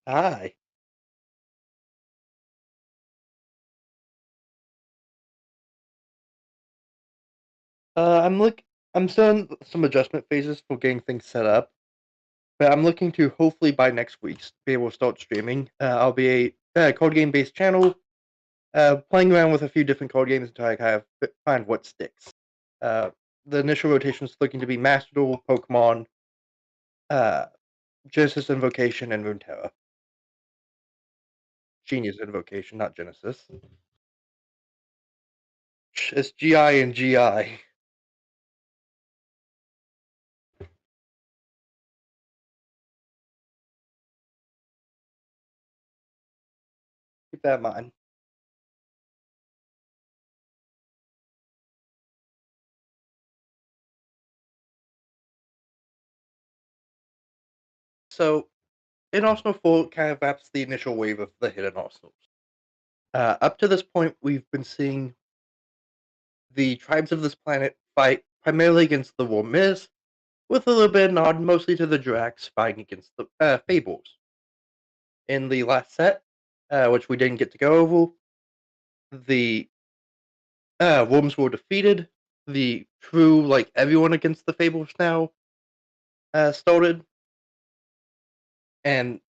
Hi. I'm I'm still in some adjustment phases for getting things set up, but I'm looking to hopefully by next week be able to start streaming. I'll be a card game based channel, playing around with a few different card games until I kind of find what sticks. Uh, the initial rotation is looking to be Master Duel, Pokemon, uh, Genesis Invocation, and Runeterra. Genius Invocation, not Genesis. It's GI and GI. Keep that in mind. So, in Arsenal 4 kind of wraps the initial wave of the hidden Arsenals. Up to this point, we've been seeing the tribes of this planet fight primarily against the Wormiz, with a little bit of nod mostly to the Drax fighting against the Fables. In the last set, which we didn't get to go over, the Worms were defeated. The true, like, everyone against the Fables now started. And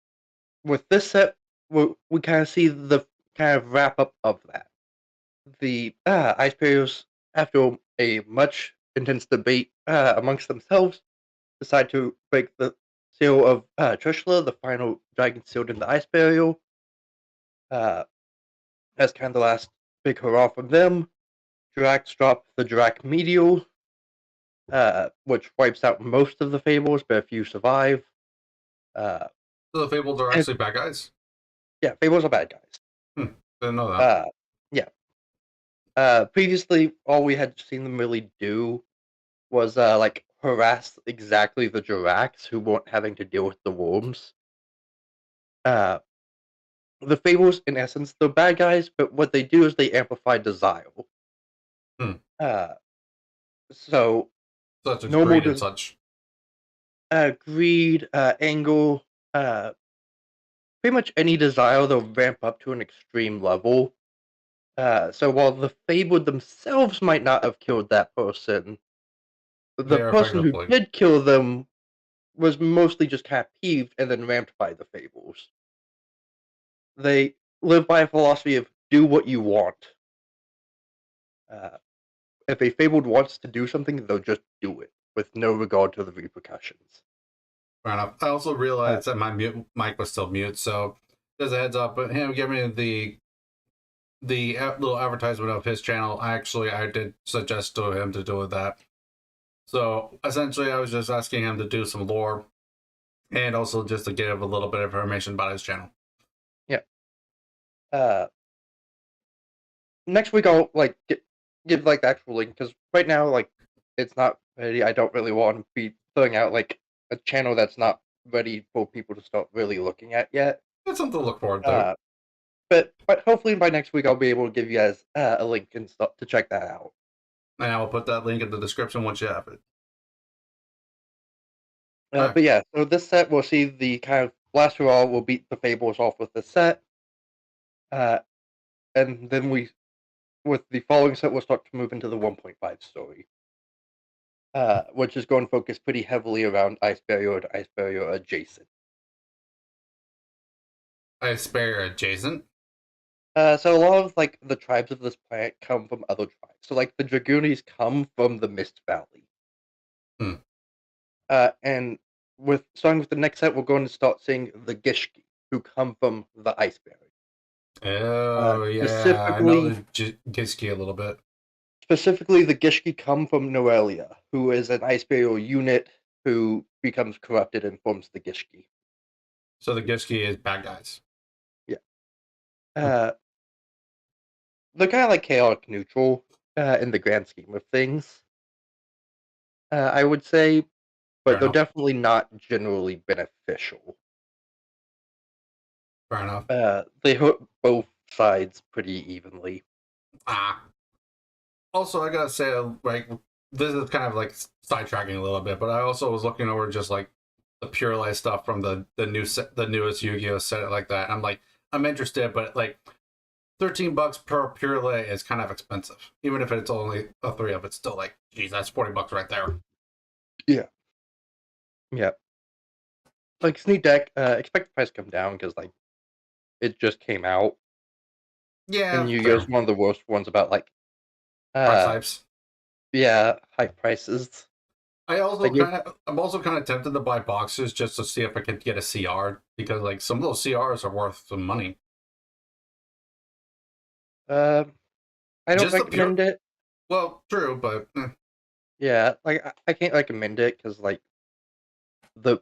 with this set, we kind of see the kind of wrap up of that. The Ice Bears, after a much intense debate amongst themselves, decide to break the seal of Trishula, the final dragon sealed in the ice burial. Uh, as kind of the last big hurrah from them. Drax drop the Drac Medial, which wipes out most of the Fables, but a few survive. Uh, So the Fables are and actually bad guys? yeah, Fables are bad guys. Didn't know that. Uh, yeah. Previously, all we had seen them really do was like harass exactly the Jiracs who weren't having to deal with the worms. Uh, the Fables, in essence, they're bad guys, but what they do is they amplify desire. Hmm. Uh, so Such as normal greed and des- such. greed, anger, uh, pretty much any desire they'll ramp up to an extreme level. So while the Fable themselves might not have killed that person, the They are person who effectively. did kill them was mostly just kind of peeved and then ramped by the Fables. They live by a philosophy of do what you want. Uh, if a Fabled wants to do something, they'll just do it with no regard to the repercussions. Fair enough. I also Uh, realized that my mic was still mute, so just a heads up. But him giving me the little advertisement of his channel, I did suggest to him to do that. So essentially, I was just asking him to do some lore and also just to give a little bit of information about his channel. yeah. Uh, Next week I'll like give like the actual link because right now like it's not ready. I don't really want to be throwing out like a channel that's not ready for people to start really looking at yet. It's something to look forward to. Uh, but hopefully by next week I'll be able to give you guys a link and stuff to check that out. And I will put that link in the description once you have it. All right. But yeah, so this set we'll see the kind of last hurrah will beat the Fables off with this set, uh, and then we with the following set we'll start to move into the 1.5 story. Which is going to focus pretty heavily around Ice Barrier to Ice Barrier adjacent. I spare adjacent. So a lot of like the tribes of this planet come from other tribes. So like the Dragoonies come from the Mist Valley. Hmm. And with starting with the next set, we're going to start seeing the Gishki, who come from the Ice Barrier. Oh yeah, I know Specifically, the Giski a little bit. specifically the Gishki come from Noelia, who is an Ice Barrier unit who becomes corrupted and forms the Gishki. So the Giski is bad guys. Yeah. Hmm. Uh, they're kind of like chaotic neutral in the grand scheme of things. I would say, Fair but they're enough. definitely not generally beneficial. Fair enough. They hurt both sides pretty evenly. Ah. Also, I gotta say, like, this is kind of like sidetracking a little bit, but I also was looking over just like the Pure Light stuff from the newest Yu-Gi-Oh set like that. I'm like, I'm interested, but like $13 per Pure Light is kind of expensive. Even if it's only a 3 of, it's still like, geez, that's $40 right there. Yeah. Yeah. Like Sneak Deck, expect the price to come down because like it just came out, Yeah, and Yu-Gi-Oh's fair. one of the worst ones about like Price uh types. yeah, high prices. Like you're I'm also kind of tempted to buy boxes just to see if I could get a CR because like some of those CRs are worth some money. uh I don't Just the pure, recommend it. well, true, but Yeah, like I can't recommend it because like the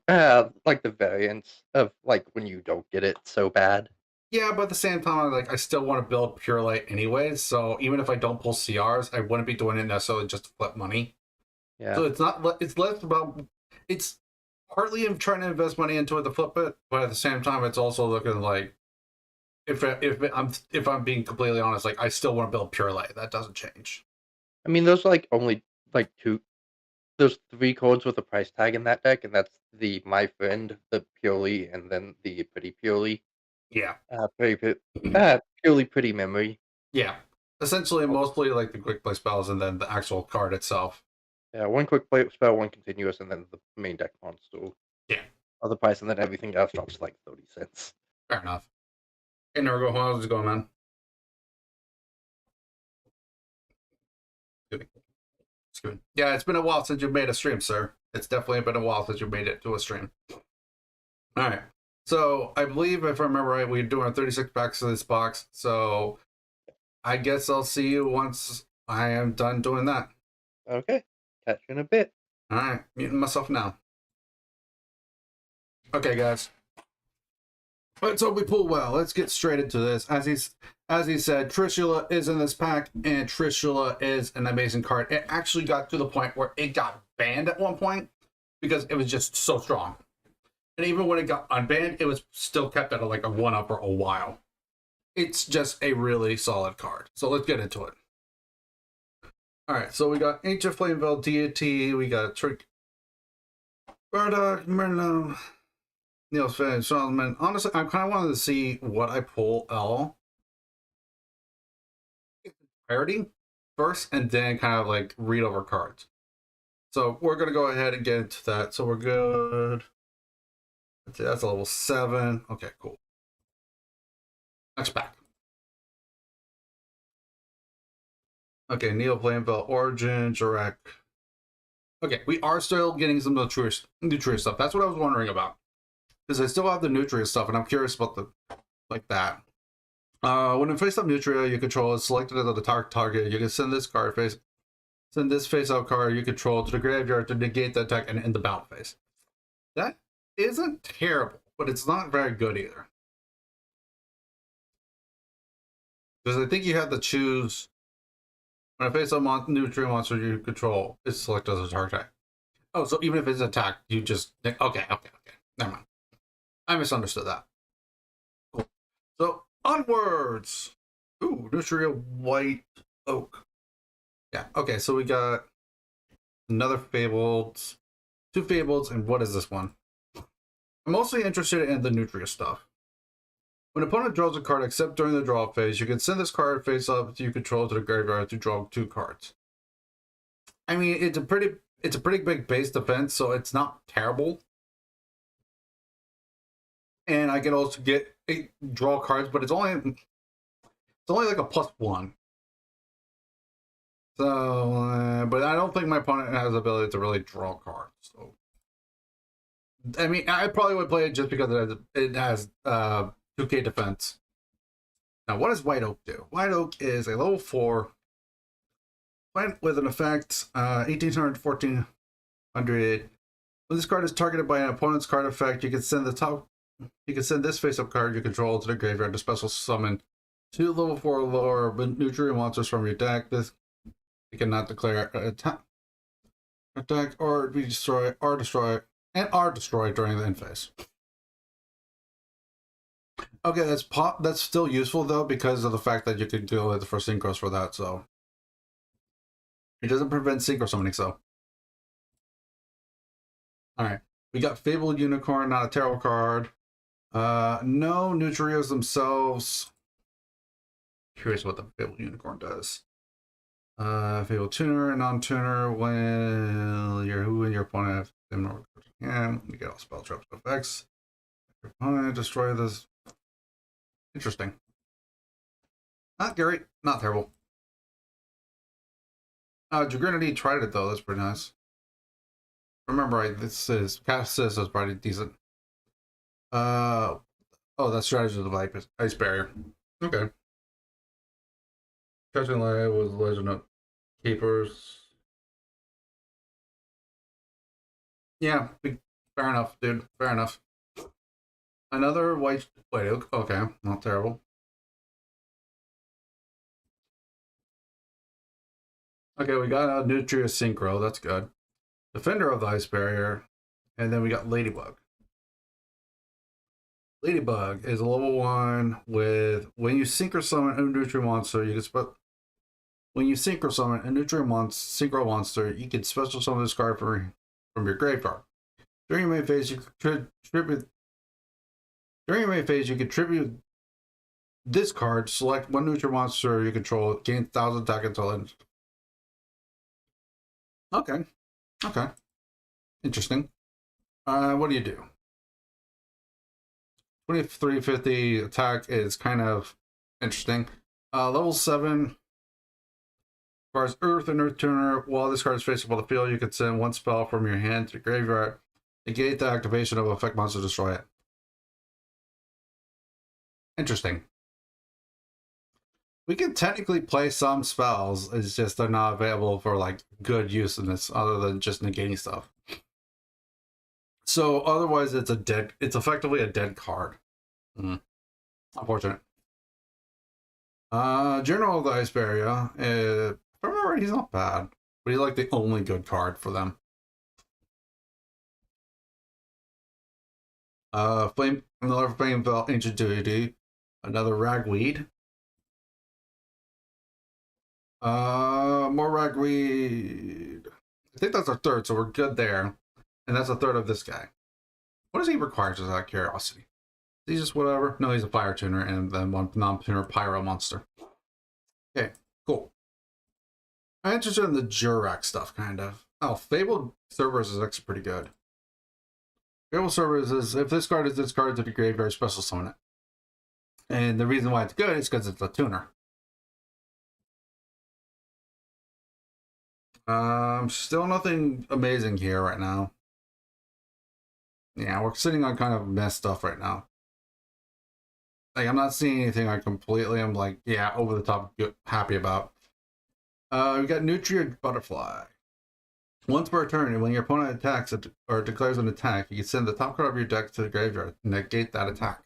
variance of like when you don't get it so bad. yeah, but at the same time, like I still want to build Pure Light anyways. So even if I don't pull CRs, I wouldn't be doing it necessarily just to flip money. Yeah. So it's not. It's less about. It's partly in trying to invest money into it to flip it, but at the same time, it's also looking like if I'm being completely honest, like I still want to build Pure Light. That doesn't change. I mean those are like only like two there's three codes with a price tag in that deck, and that's the My Friend, the Purely, and then the Pretty Purely. Yeah, Pretty Purely Pretty Memory. yeah. Essentially, mostly like the quick play spells and then the actual card itself. Yeah, one quick play spell, one continuous, and then the main deck monster. Yeah, Other price, and then everything else drops like 30 cents. fair enough. Hey, Nergo, how's it going, man? Good. It's good. Yeah, it's been a while since you made a stream, sir. It's definitely been a while since you made it to a stream. All right. So I believe, if I remember right, we're doing 36 packs of this box. So I guess I'll see you once I am done doing that. Okay, catch you in a bit. All right, muting myself now. Okay, guys. Let's hope we pull well. Let's get straight into this. As he said, Trishula is in this pack, and Trishula is an amazing card. It actually got to the point where it got banned at one point because it was just so strong. And even when it got unbanned, it was still kept at like a 1-up for a while. It's just a really solid card. So let's get into it. All right, so we got Ancient Flameville Deity, we got Trick Bardock, Merlin, Niels Finn, Solomon. Honestly, I kind of wanted to see what I pull L priority first, and then kind of like read over cards. So we're gonna go ahead and get into that. So we're good. That's a level 7. Okay, cool. Next pack. Okay, Neo Flameville Origin, Jarek. Okay, we are still getting some Nutria stuff. That's what I was wondering about. Because I still have the Nutria stuff, and I'm curious about the like that. When in face-up Nutria you control is selected as the target, you can send this face-up card you control to the graveyard to negate the attack and end the battle phase. That isn't terrible, but it's not very good either. Because I think you have to choose when a face-up Nutria monster you control is selected as a target. Oh, so even if it's attacked, you just okay. Never mind. I misunderstood that. Cool. So onwards. Ooh, Nutria White Oak. Yeah. Okay. So we got another Fabled, 2 Fabled, and what is this one? I'm mostly interested in the Nutria stuff. When an opponent draws a card, except during the draw phase, you can send this card face up you control to the graveyard to draw 2 cards. I mean, it's a pretty big base defense, so it's not terrible. And I can also draw cards, but it's only like a +1. So, but I don't think my opponent has the ability to really draw cards. So, I mean, I probably would play it just because it has 2K defense. Now, what does White Oak do? White Oak is a level 4 plant with an effect 1800 1400. When this card is targeted by an opponent's card effect, you can send this face-up card you control to the graveyard to special summon 2 level 4 or lower Nutria monsters from your deck. This you cannot declare attack or be destroyed and are destroyed during the end phase. Okay, that's still useful though because of the fact that you can deal with the first synchros for that. So it doesn't prevent synchro summoning. So all right, We got Fabled Unicorn, not a tarot card. No Neutrios themselves. Curious what the Fabled Unicorn does. Fabled Tuner, non-tuner, when your opponent has them over hand, you get all spell traps effects. Your opponent destroy this. Interesting. Not great, not terrible. Jagrinity tried it though, that's pretty nice. Remember, right, this is cast is pretty decent. Oh, that strategy of the ice barrier. Okay. Catching light was Legend of Keepers. Yeah, fair enough, dude. Fair enough. Another white. Wait, okay, not terrible. Okay, we got a Nutria Synchro. That's good. Defender of the Ice Barrier, and then we got Ladybug. Ladybug is a level 1 with when you synchro summon a Nutria monster, you can when you synchro summon a Nutria synchro monster, you can special summon this card from your graveyard. During your main phase, you contribute. During your main phase, you contribute this card. Select one Nutria monster you control. Gain 1,000 attack until end. Okay. Okay. Interesting. What do you do? 2350 attack is kind of interesting. Level 7 requires Earth and Earth Tuner. While this card is facing on the field, you can send one spell from your hand to the graveyard. Negate the activation of effect monster, destroy it. Interesting. We can technically play some spells, it's just they're not available for like good use in this other than just negating stuff. So otherwise it's effectively a dead card. Unfortunate. General of the Ice Barrier, if I remember right, he's not bad, but he's like the only good card for them. Another Flame Belt Ancient Deity, another Ragweed. More Ragweed. I think that's our third, so we're good there. And that's a third of this guy. What does he require, just out of curiosity? Is he just whatever? No, he's a fire tuner and then one non-tuner pyro monster. Okay, cool. I'm interested in the Jurak stuff, kind of. Oh, Fabled Cerberus is actually pretty good. Fabled Cerberus is, if this card is discarded to the graveyard, special summon it. And the reason why it's good is because it's a tuner. Still nothing amazing here right now. Yeah, we're sitting on kind of mess stuff right now. Like, I'm not seeing anything I'm like, yeah, over the top happy about. We got Nutria Butterfly. Once per turn, when your opponent attacks or declares an attack, you can send the top card of your deck to the graveyard and negate that attack.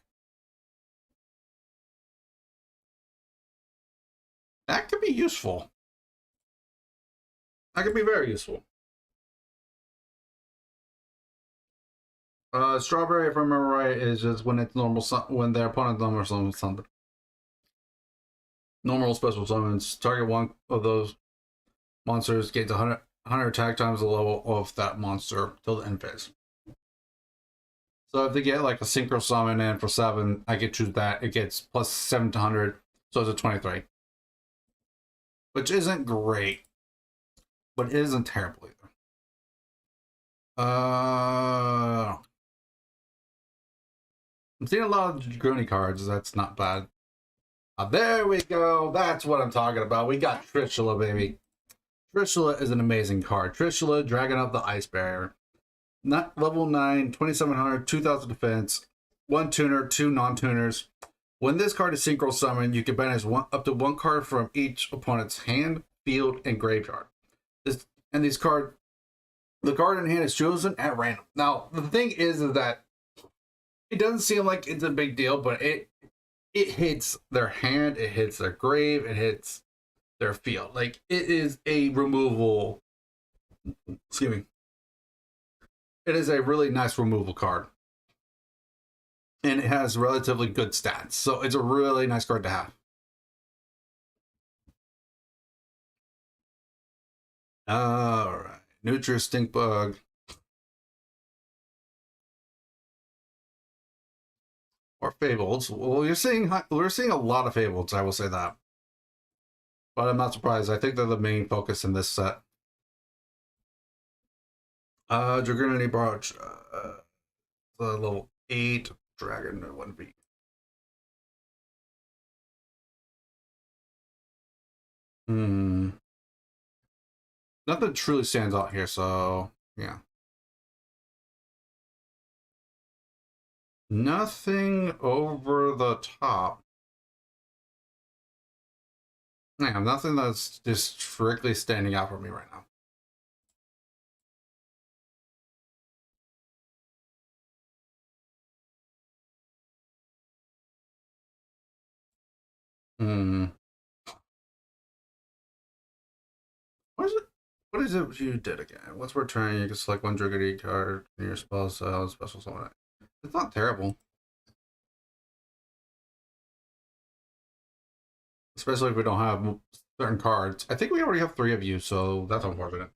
That could be useful. That could be very useful. Strawberry, if I remember right, is just when it's normal when their opponent normal summons something. Normal special summons. Target one of those monsters gains 100 attack times the level of that monster till the end phase. So if they get like a synchro summon in for 7, I can choose that. It gets plus 7 to 100, so it's a 23. Which isn't great, but it isn't terrible either. I'm seeing a lot of Grony cards. That's not bad. There we go. That's what I'm talking about. We got Trishula, baby. Trishula is an amazing card. Trishula, Dragon of the Ice Barrier. Not level 9, 2700, 2000 defense, 1 tuner, 2 non-tuners. When this card is synchro summoned, you can banish up to 1 card from each opponent's hand, field, and graveyard. The card in hand is chosen at random. Now, the thing is that it doesn't seem like it's a big deal, but it hits their hand, it hits their grave, it hits their field. Like, it is a removal. Excuse me. It is a really nice removal card. And it has relatively good stats. So it's a really nice card to have. Alright. Nutria Stink Bug. Or Fabled. Well, we're seeing a lot of Fabled, I will say that. But I'm not surprised. I think they're the main focus in this set. Dragoonity Barge. The level 8 Dragon 1B. Nothing truly stands out here, so yeah. Nothing over the top. Yeah, nothing that's just strictly standing out for me right now. What is it? What is it you did again? Once per turn, you can select one Dragoonity card in your spell special summon. It's not terrible. Especially if we don't have certain cards. I think we already have 3 of you, so that's unfortunate.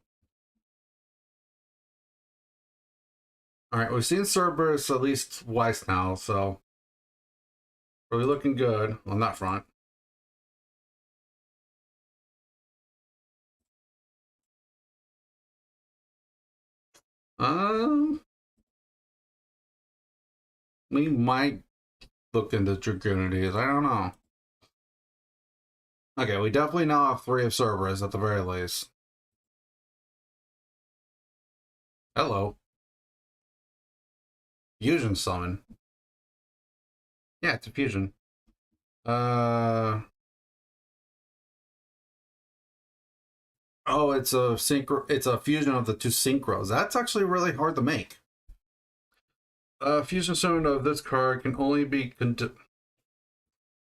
Alright, we've seen Cerberus at least twice now, so really looking good on that front. We might look into Dragoonities. I don't know. Okay, we definitely now have 3 of Cerberus at the very least. Hello. Fusion summon. Yeah, it's a fusion. Oh, it's a synchro. It's a fusion of the 2 synchros. That's actually really hard to make. Fusion summon of this card can only be conducted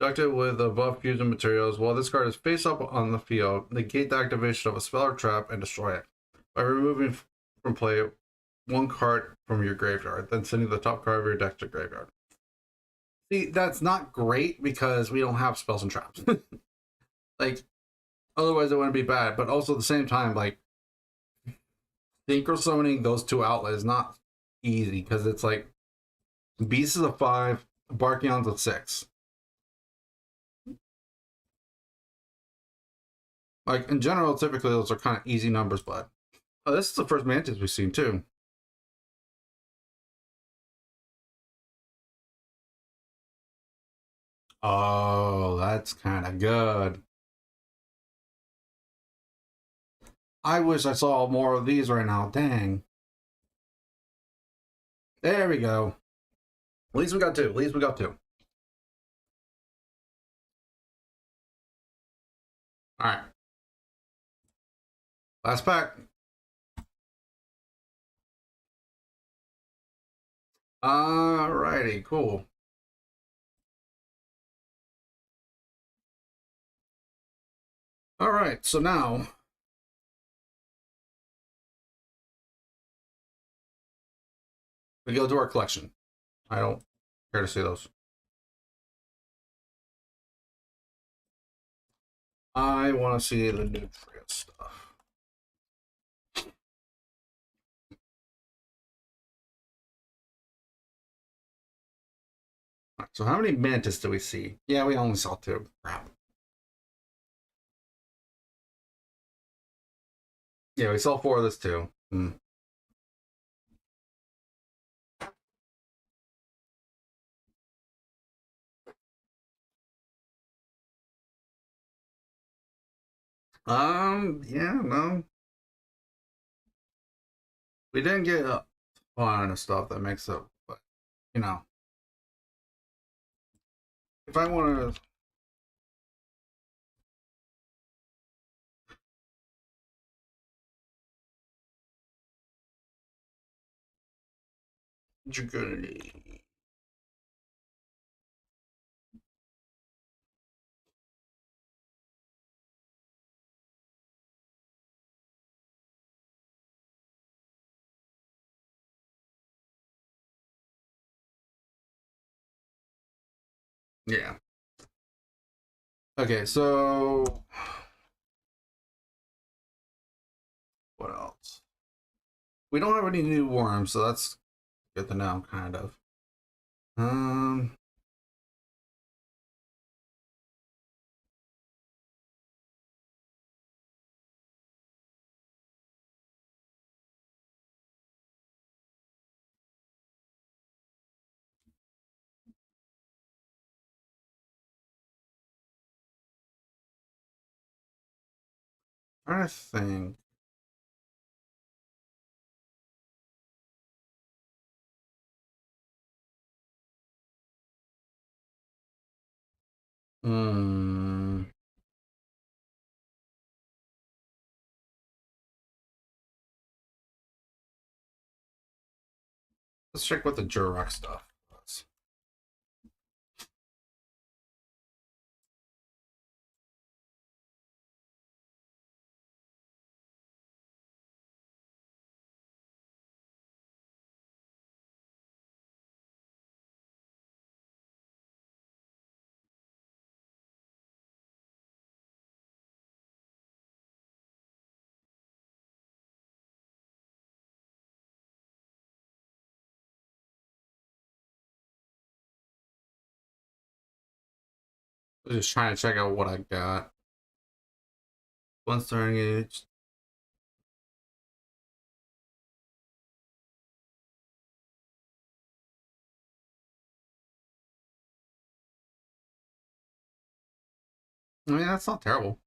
with above fusion materials. While this card is face up on the field, negate the activation of a spell or trap and destroy it by removing from play 1 card from your graveyard, then sending the top card of your deck to graveyard. See, that's not great because we don't have spells and traps. Like, otherwise it wouldn't be bad. But also at the same time, like, synchro summoning those 2 outlets is not easy because it's like Beast is a 5, Barkion's a 6. Like, in general, typically those are kind of easy numbers, but this is the first Mantis we've seen too. Oh, that's kind of good. I wish I saw more of these right now. Dang. There we go. At least we got 2. At least we got 2. All right. Last pack. Alrighty, cool. All right, so now we go to our collection. I don't care to see those. I want to see the new stuff. Right, so how many Mantis do we see? Yeah, we only saw 2. Crap. Yeah, we saw 4 of this too. Yeah, no. We didn't get a ton of stuff that makes up, but, you know. If I want to... Dragoonity. Yeah. Okay, so... What else? We don't have any new worms, so that's good to know, kind of. I think. Hmm. Let's check what the Jurok stuff was. I'm just trying to check out what I got. One star engaged. I mean, that's not terrible.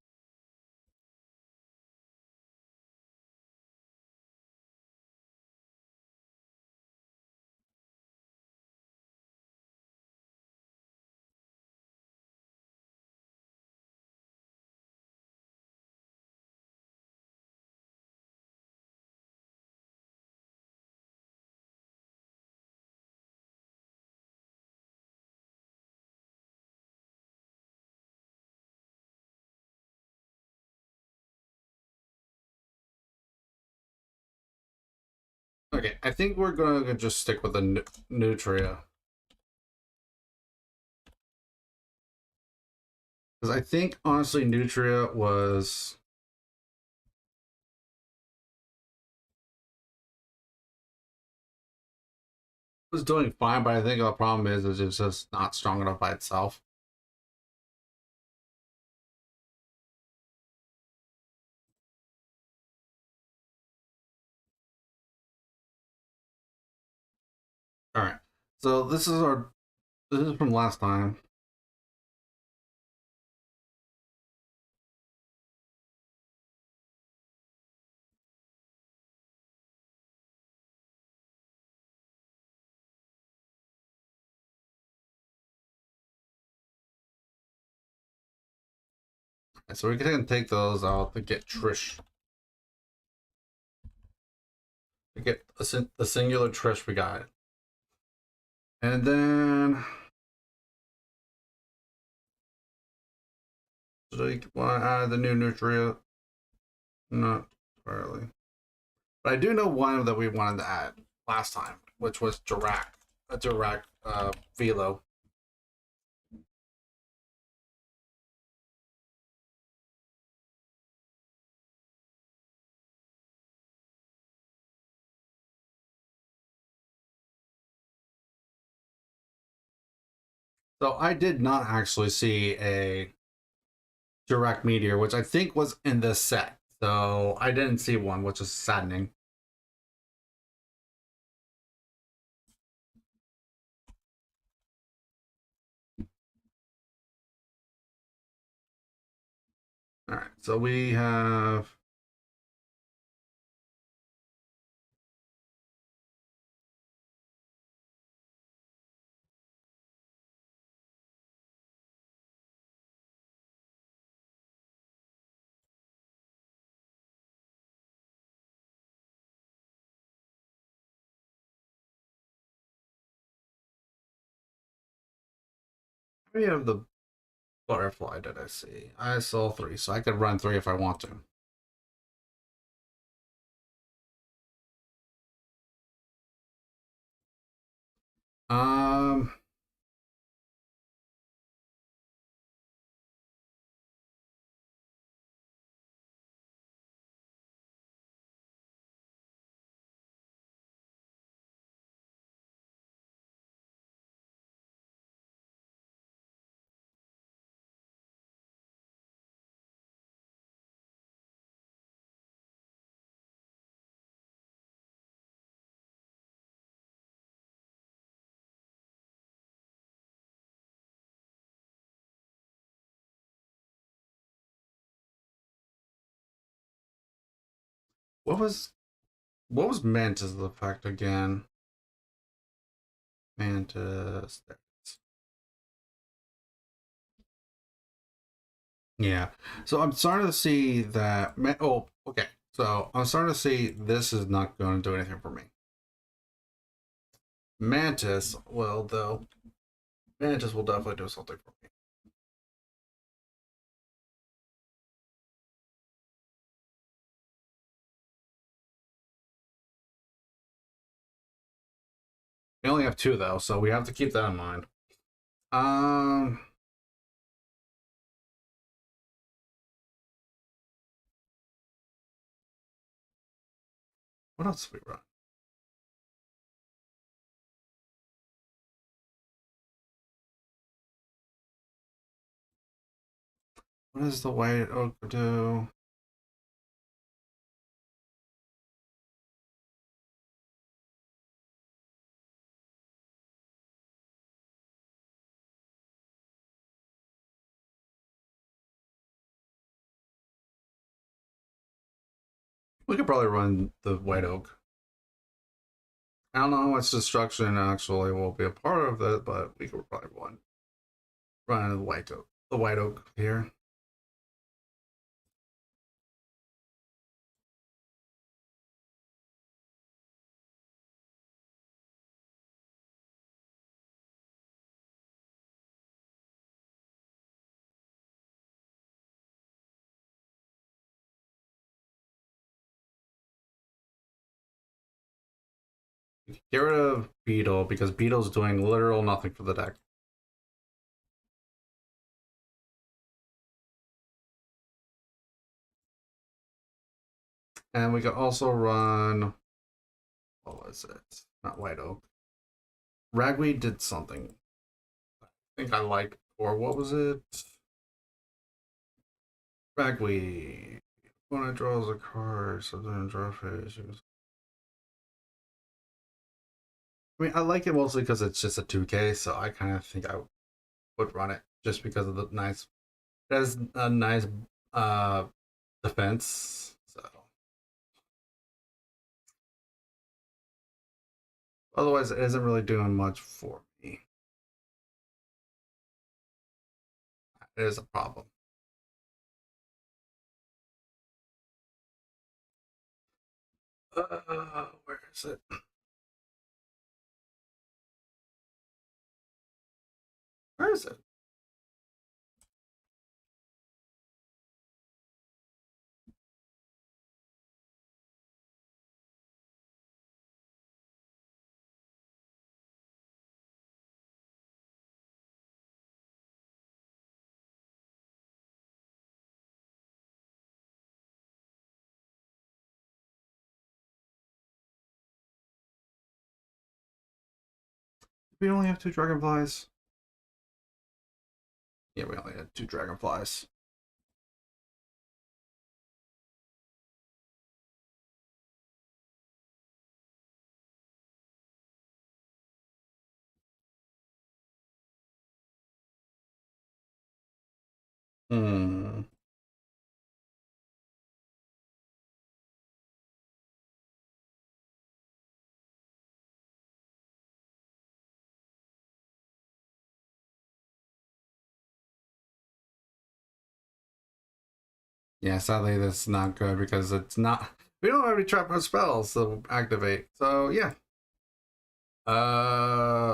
Okay, I think we're gonna just stick with the Nutria. Because I think, honestly, Nutria was doing fine, but I think the problem is it's just not strong enough by itself. All right, so this is from last time. So we're gonna take those out to get Trish. To get the singular Trish, we got it. And then should I want to add the new Nutria? Not entirely. But I do know one that we wanted to add last time, which was Dirac. A Dirac Velo. So I did not actually see a Dirac Meteor, which I think was in this set. So I didn't see one, which is saddening. All right, so we have how many of the butterfly did I see? I saw 3, so I could run 3 if I want to. Um, what was Mantis effect again? Mantis. There it is. Yeah. So I'm starting to see that. Oh, okay. So I'm starting to see this is not going to do anything for me. Mantis, well, though, Mantis will definitely do something for me. We only have two though, so we have to keep that in mind. Um, what else do we run? What does the white oak do? We could probably run the white oak. I don't know how much destruction actually will be a part of it, but we could probably run the white oak. The white oak here. Get rid of Beetle because Beetle's doing literal nothing for the deck. And we could also run. What was it? Not White Oak. Ragweed did something. I think I liked. Or what was it? Ragweed. When it draws a card, something draw phase. I mean, I like it mostly because it's just a 2K, so I kind of think I would run it just because of the nice. It has a nice uh, defense. So otherwise, it isn't really doing much for me. It is a problem. Where is it? Where is it? We only have two dragonflies. Yeah, we only had two dragonflies. Hmm. Yeah, sadly that's not good because it's not. We don't have any trap spells to activate. So yeah.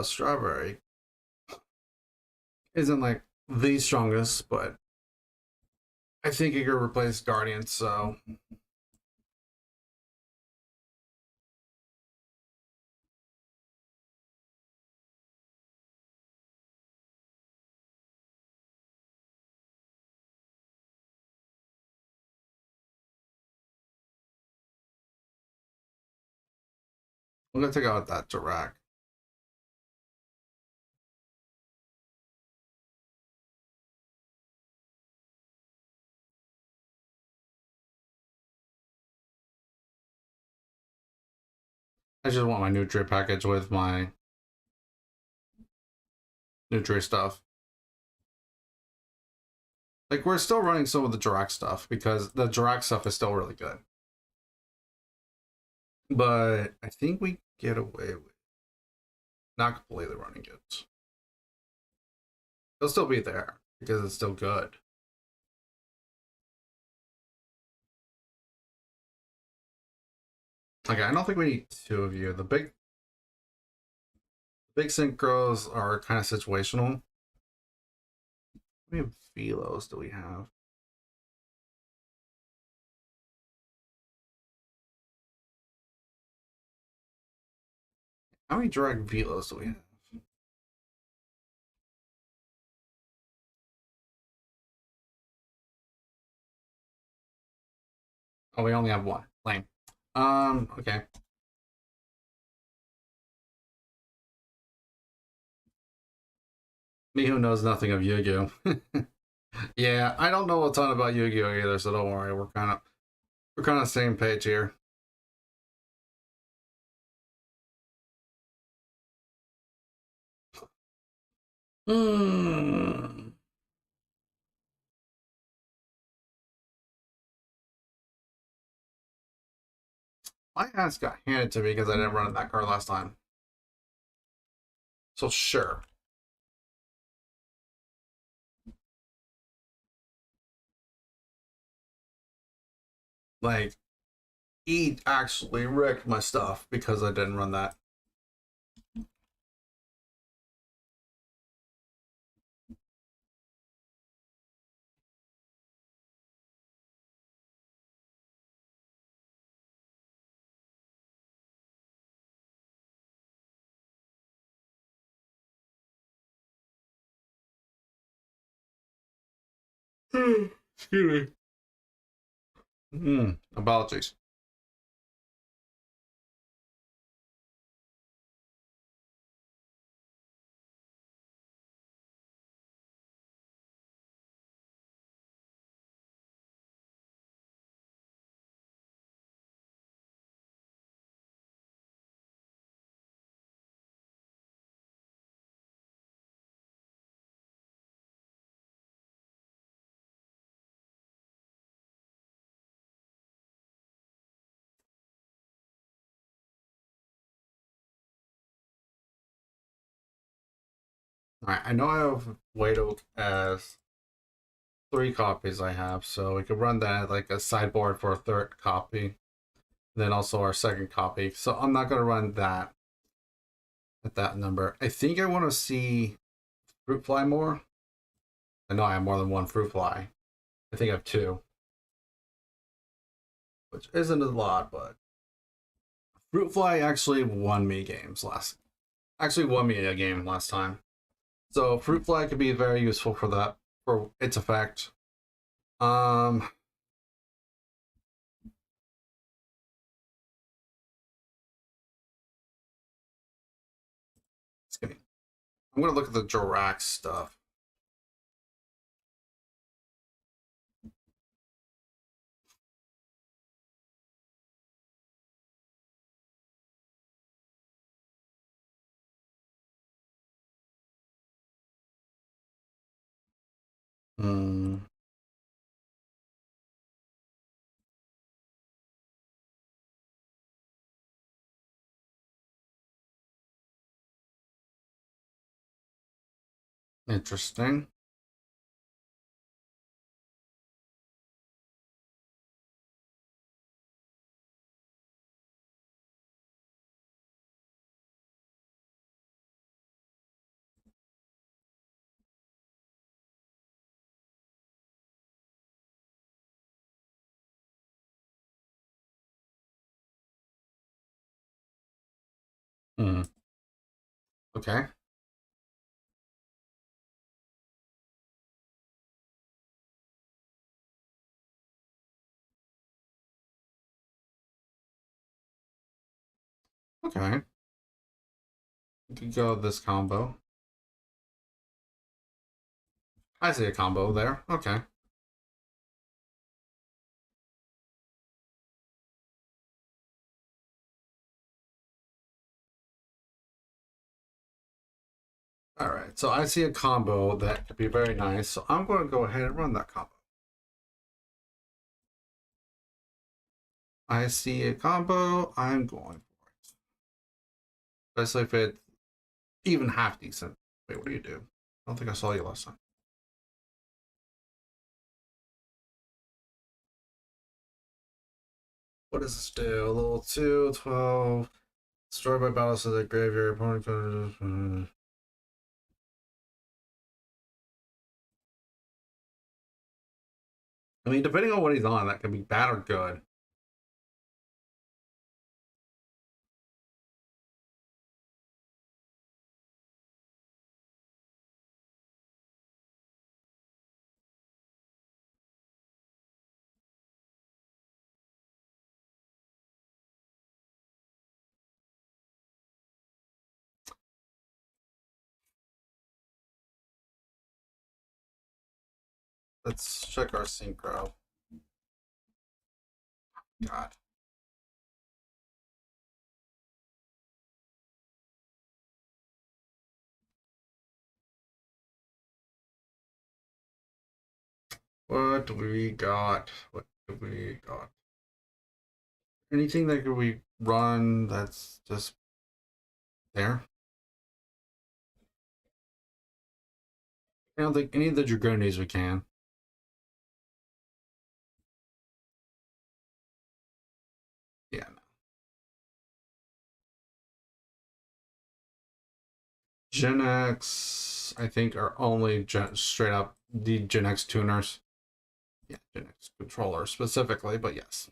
Strawberry isn't like the strongest, but I think it could replace Guardian. So I'm gonna take out that Dirac. I just want my Nutri package with my Nutri stuff. Like we're still running some of the Dirac stuff because the Dirac stuff is still really good. but I think we get away with not completely running it. It'll still be there because it's still good. Okay, I don't think we need two of you. The big synchros are kind of situational. How many velos do we have? How many direct velos do we have? Oh, we only have one. Lame. Okay. Me who knows nothing of Yu-Gi-Oh. Yeah, I don't know a ton about Yu-Gi-Oh either, so don't worry. We're kind of same page here. Hmm. My ass got handed to me because I didn't run that card last time. So sure. Like, he actually wrecked my stuff because I didn't run that. Excuse me. Apologies. Alright, I know I have Wado as 3 copies I have, so we could run that like a sideboard for a third copy. Then also our second copy. So I'm not gonna run that at that number. I think I want to see fruit fly more. I know I have more than one fruit fly. I think I have two, which isn't a lot, but fruit fly actually won me games last. Actually won me a game last time. So fruit fly could be very useful for that for its effect. Um, I'm gonna look at the Jirac stuff. Hmm. Interesting. Hmm. Okay. Okay. We could go this combo. I see a combo there. Okay. All right. So I see a combo that could be very nice. So I'm going to go ahead and run that combo. I see a combo, I'm going for it. Especially if it's even half decent. Wait, what do you do? I don't think I saw you last time. What does this do? A little 2, 12. Destroyed by battles to the graveyard. Opponent. I mean, depending on what he's on, that can be bad or good. Let's check our synchro. God. What do we got? What do we got? Anything that we run that's just there? I don't think any of the Dragonis we can. Yeah, no. Gen X, I think, are only straight up the Gen X tuners. Yeah, Gen X controllers specifically, but yes.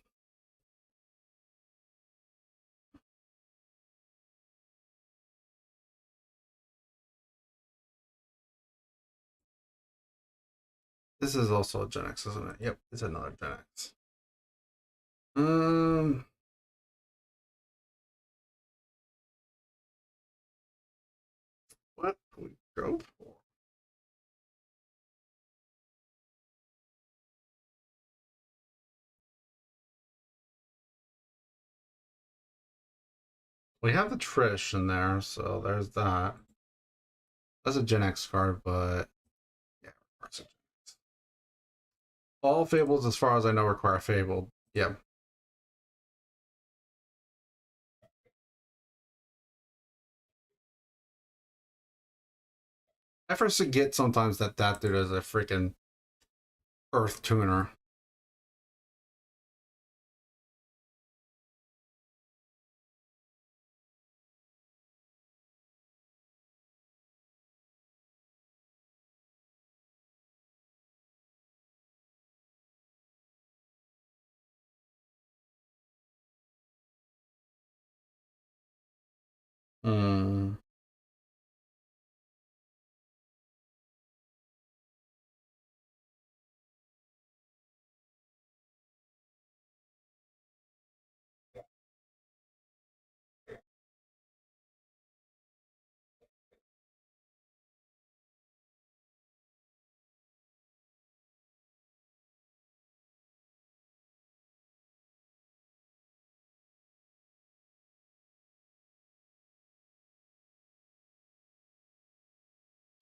This is also a Gen X, isn't it? Yep, it's another Gen X. What do we go for? We have the Trish in there, so there's that. That's a Gen X card, but yeah, requires a Gen X. All Fables, as far as I know, require Fabled. Yeah. I forget sometimes that dude is a freaking Earth tuner. Hmm.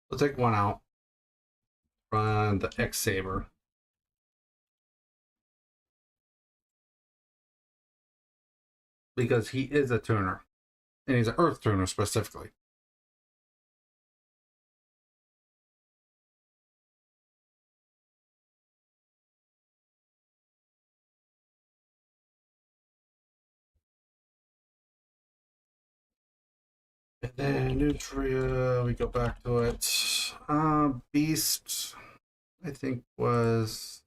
We'll take one out. Run the X Saber. Because he is a tuner. And he's an Earth tuner specifically. And then Nutria, we go back to it. Beast, I think was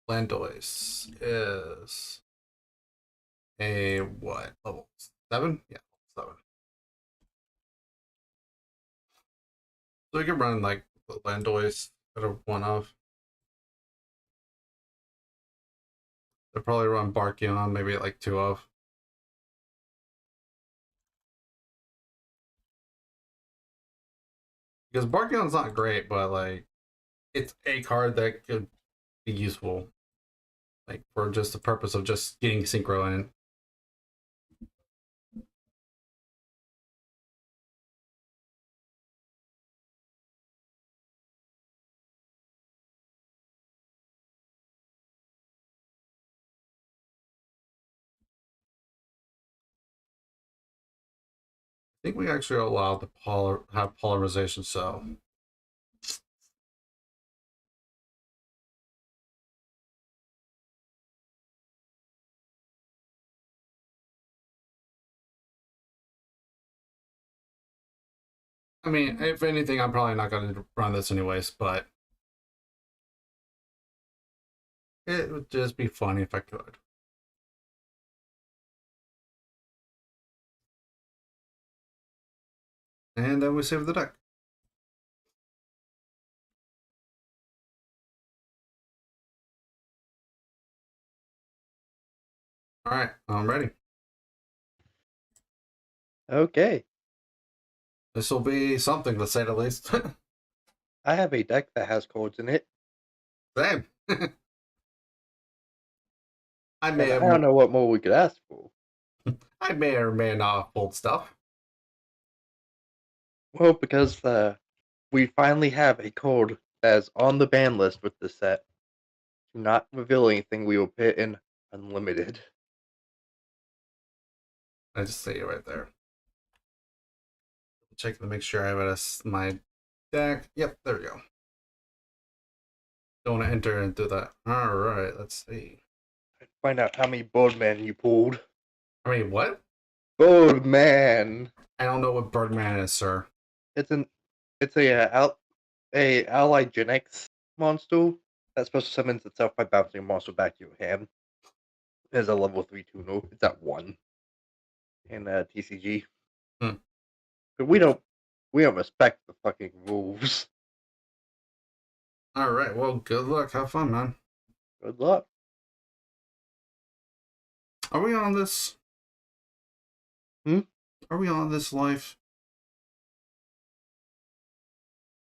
Landois is a what? Level 7? Yeah, 7. So we can run like Landois out of one of. They'll probably run Barkion, maybe like 2 of. Because Barkion's not great, but like it's a card that could be useful, like for just the purpose of just getting synchro in. I think we actually allowed the have polarization, so I mean, if anything, I'm probably not going to run this anyways, but it would just be funny if I could. And then we save the deck. All right, I'm ready. Okay. This will be something, to say the least. I have a deck that has codes in it, Same. I may and I have, don't know what more we could ask for. I may or may not have pulled stuff. Well, because we finally have a code that is on the ban list with this set. Do not reveal anything. We will put in unlimited. I just see it right there. Check to make sure I have my deck. Yep, there we go. Don't want to enter into that. All right, let's see. Find out how many Boardman you pulled. I mean, what? Boardman. I don't know what Birdman is, sir. It's a allied Gen X monster that's supposed to summon itself by bouncing a monster back to your hand. It's a level 3 tuner. It's at 1 in TCG. Hmm. But we don't respect the fucking rules. All right, well, good luck. Have fun, man. Good luck. Are we on this? Hmm? Are we on this life?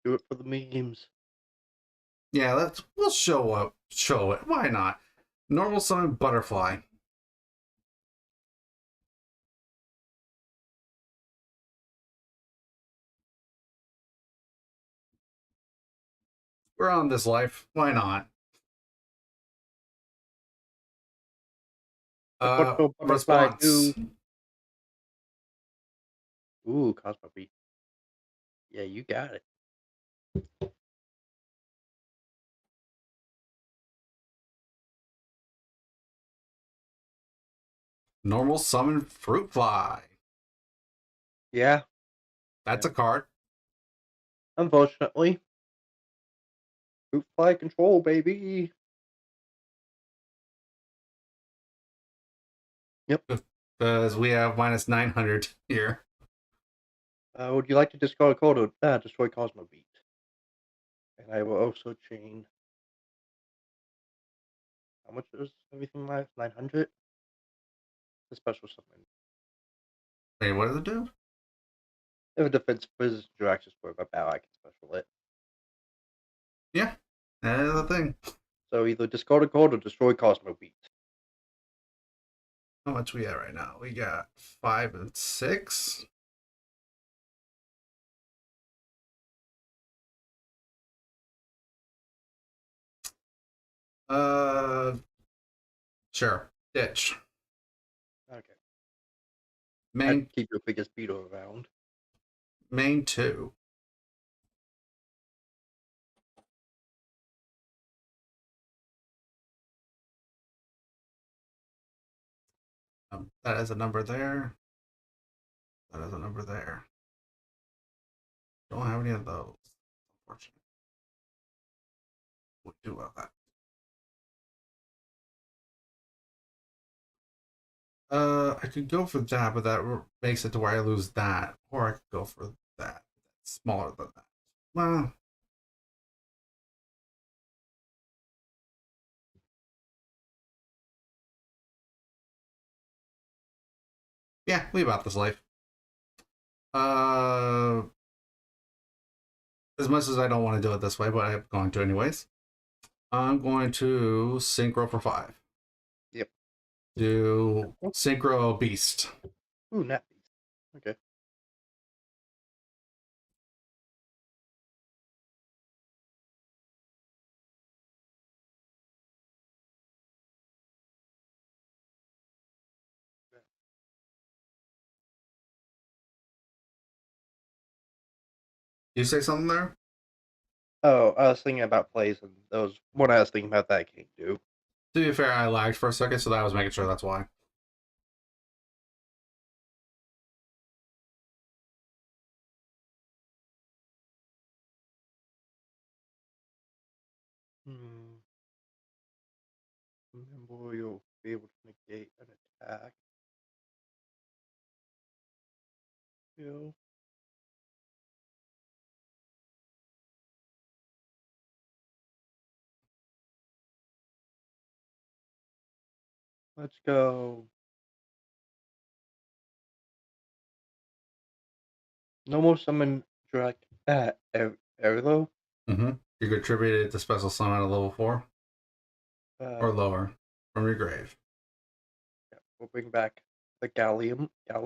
Do it for the memes. Yeah, we'll show up. Show it. Why not? Normal summon butterfly. We're on this life. Why not? What will Butterfly Response. do? Ooh, Cosmo Beat. Yeah, you got it. Normal summon fruit fly. Yeah. That's Yeah. a card. Unfortunately. Fruit Fly control, baby. Yep. Because we have minus 900 here. Would you like to discard a card or destroy Cosmo Beat? And I will also chain. How much is everything live? 900? The special summon. Wait, what does it do? If a defense position interactions for a battle, I can special it. Yeah, that is the thing. So either discard a card or destroy Cosmo Beat. How much we at right now? We got 5 and 6. Uh, sure. Ditch. Okay. Main I'd keep your biggest beetle around. main 2. That is a number there. That is a number there. Don't have any of those. Unfortunately. We do have that. I could go for that, but that makes it to where I lose that. Or I could go for that. That's smaller than that. Well, yeah, leave out this life. Uh, As much as I don't want to do it this way, but I'm going to anyways. I'm going to synchro for 5. Yep. Do synchro beast. Ooh, not beast. Okay. You say something there? Oh, I was thinking about plays, and that was one I was thinking about that I can't do. To be fair, I lagged for a second, so that was making sure that's why. Remember, you'll be able to negate an attack. Skill. Let's go. Normal summon direct Arrow. You contributed to special summon at level 4 or lower from your grave. Yeah, we'll bring back the Gallium. That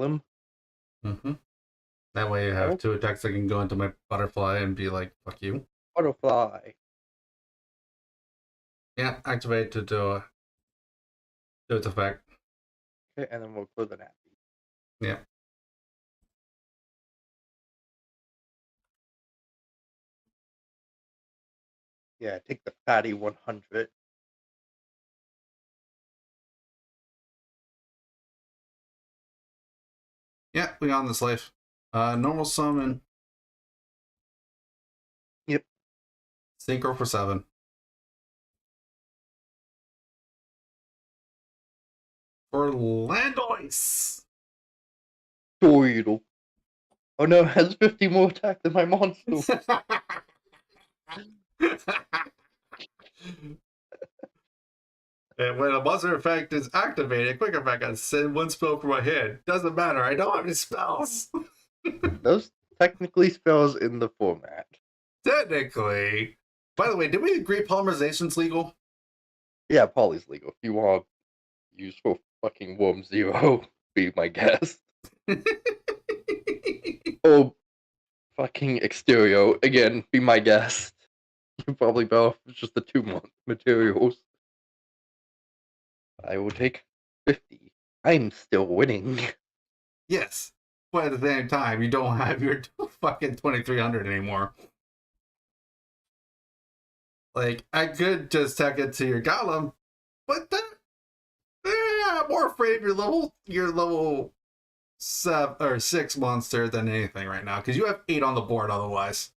way you have 2 attacks that can go into my butterfly and be like, fuck you. Butterfly. Yeah, activate to do its effect. Okay, and then we'll close the nappy. Yeah. Yeah, take the fatty 100. Yeah, we on this life. Normal summon. Yep. Synchro for 7. For Landois. Doidle. Oh no, it has 50 more attack than my monster. And when a monster effect is activated, quick effect, I send 1 spell from my hand. Doesn't matter, I don't have any spells. Those technically spells in the format. Technically. By the way, did we agree polymerization's legal? Yeah, Poly's legal. If you want to use for fucking Worm Zero, be my guest. Or fucking Exterior, again, be my guest. You probably both just the 2 materials. I will take 50. I'm still winning. Yes. But at the same time, you don't have your fucking 2300 anymore. Like, I could just tech it to your golem, but I'm more afraid of your level 7 or 6 monster than anything right now, because you have 8 on the board otherwise.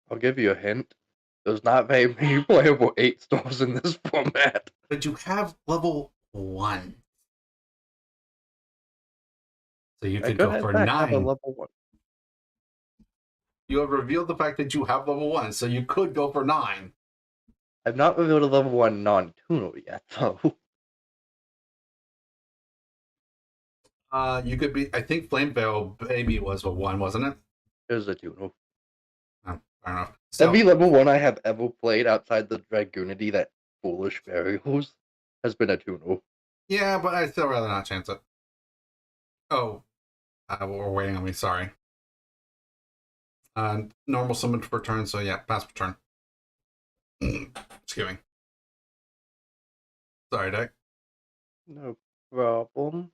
I'll give you a hint. There's not very many playable 8 stars in this format. But you have level 1. So you could go for 9. Have a level 1. You have revealed the fact that you have level 1, so you could go for 9. I've not revealed a level 1 non-tuner yet, though. You could be. I think Flame Veil Baby was a 1, wasn't it? It was a tuner. Oh, fair enough. Every level 1 I have ever played outside the Dragoonity, that foolish burials, has been a tuner. Yeah, but I'd still rather not chance it. Oh, we're waiting on me. Sorry. Normal summon per turn, so yeah, pass per turn. Excuse me. Sorry, deck. No problem.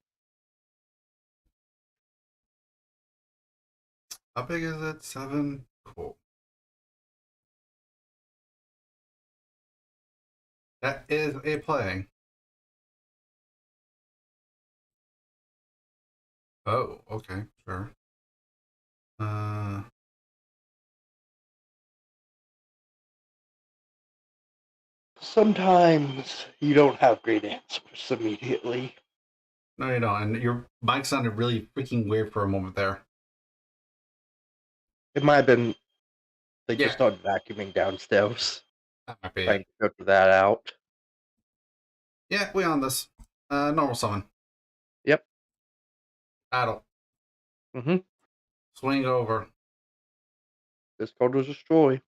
How big is it? 7? Cool. That is a play. Oh, okay, sure. Sometimes you don't have great answers immediately. No, you don't. And your mic sounded really freaking weird for a moment there. It might have been they just started vacuuming downstairs. That might be Trying it. to filter that out. Yeah, we on this. Normal summon. Yep. Battle. Mm-hmm. Swing over. This card was destroyed.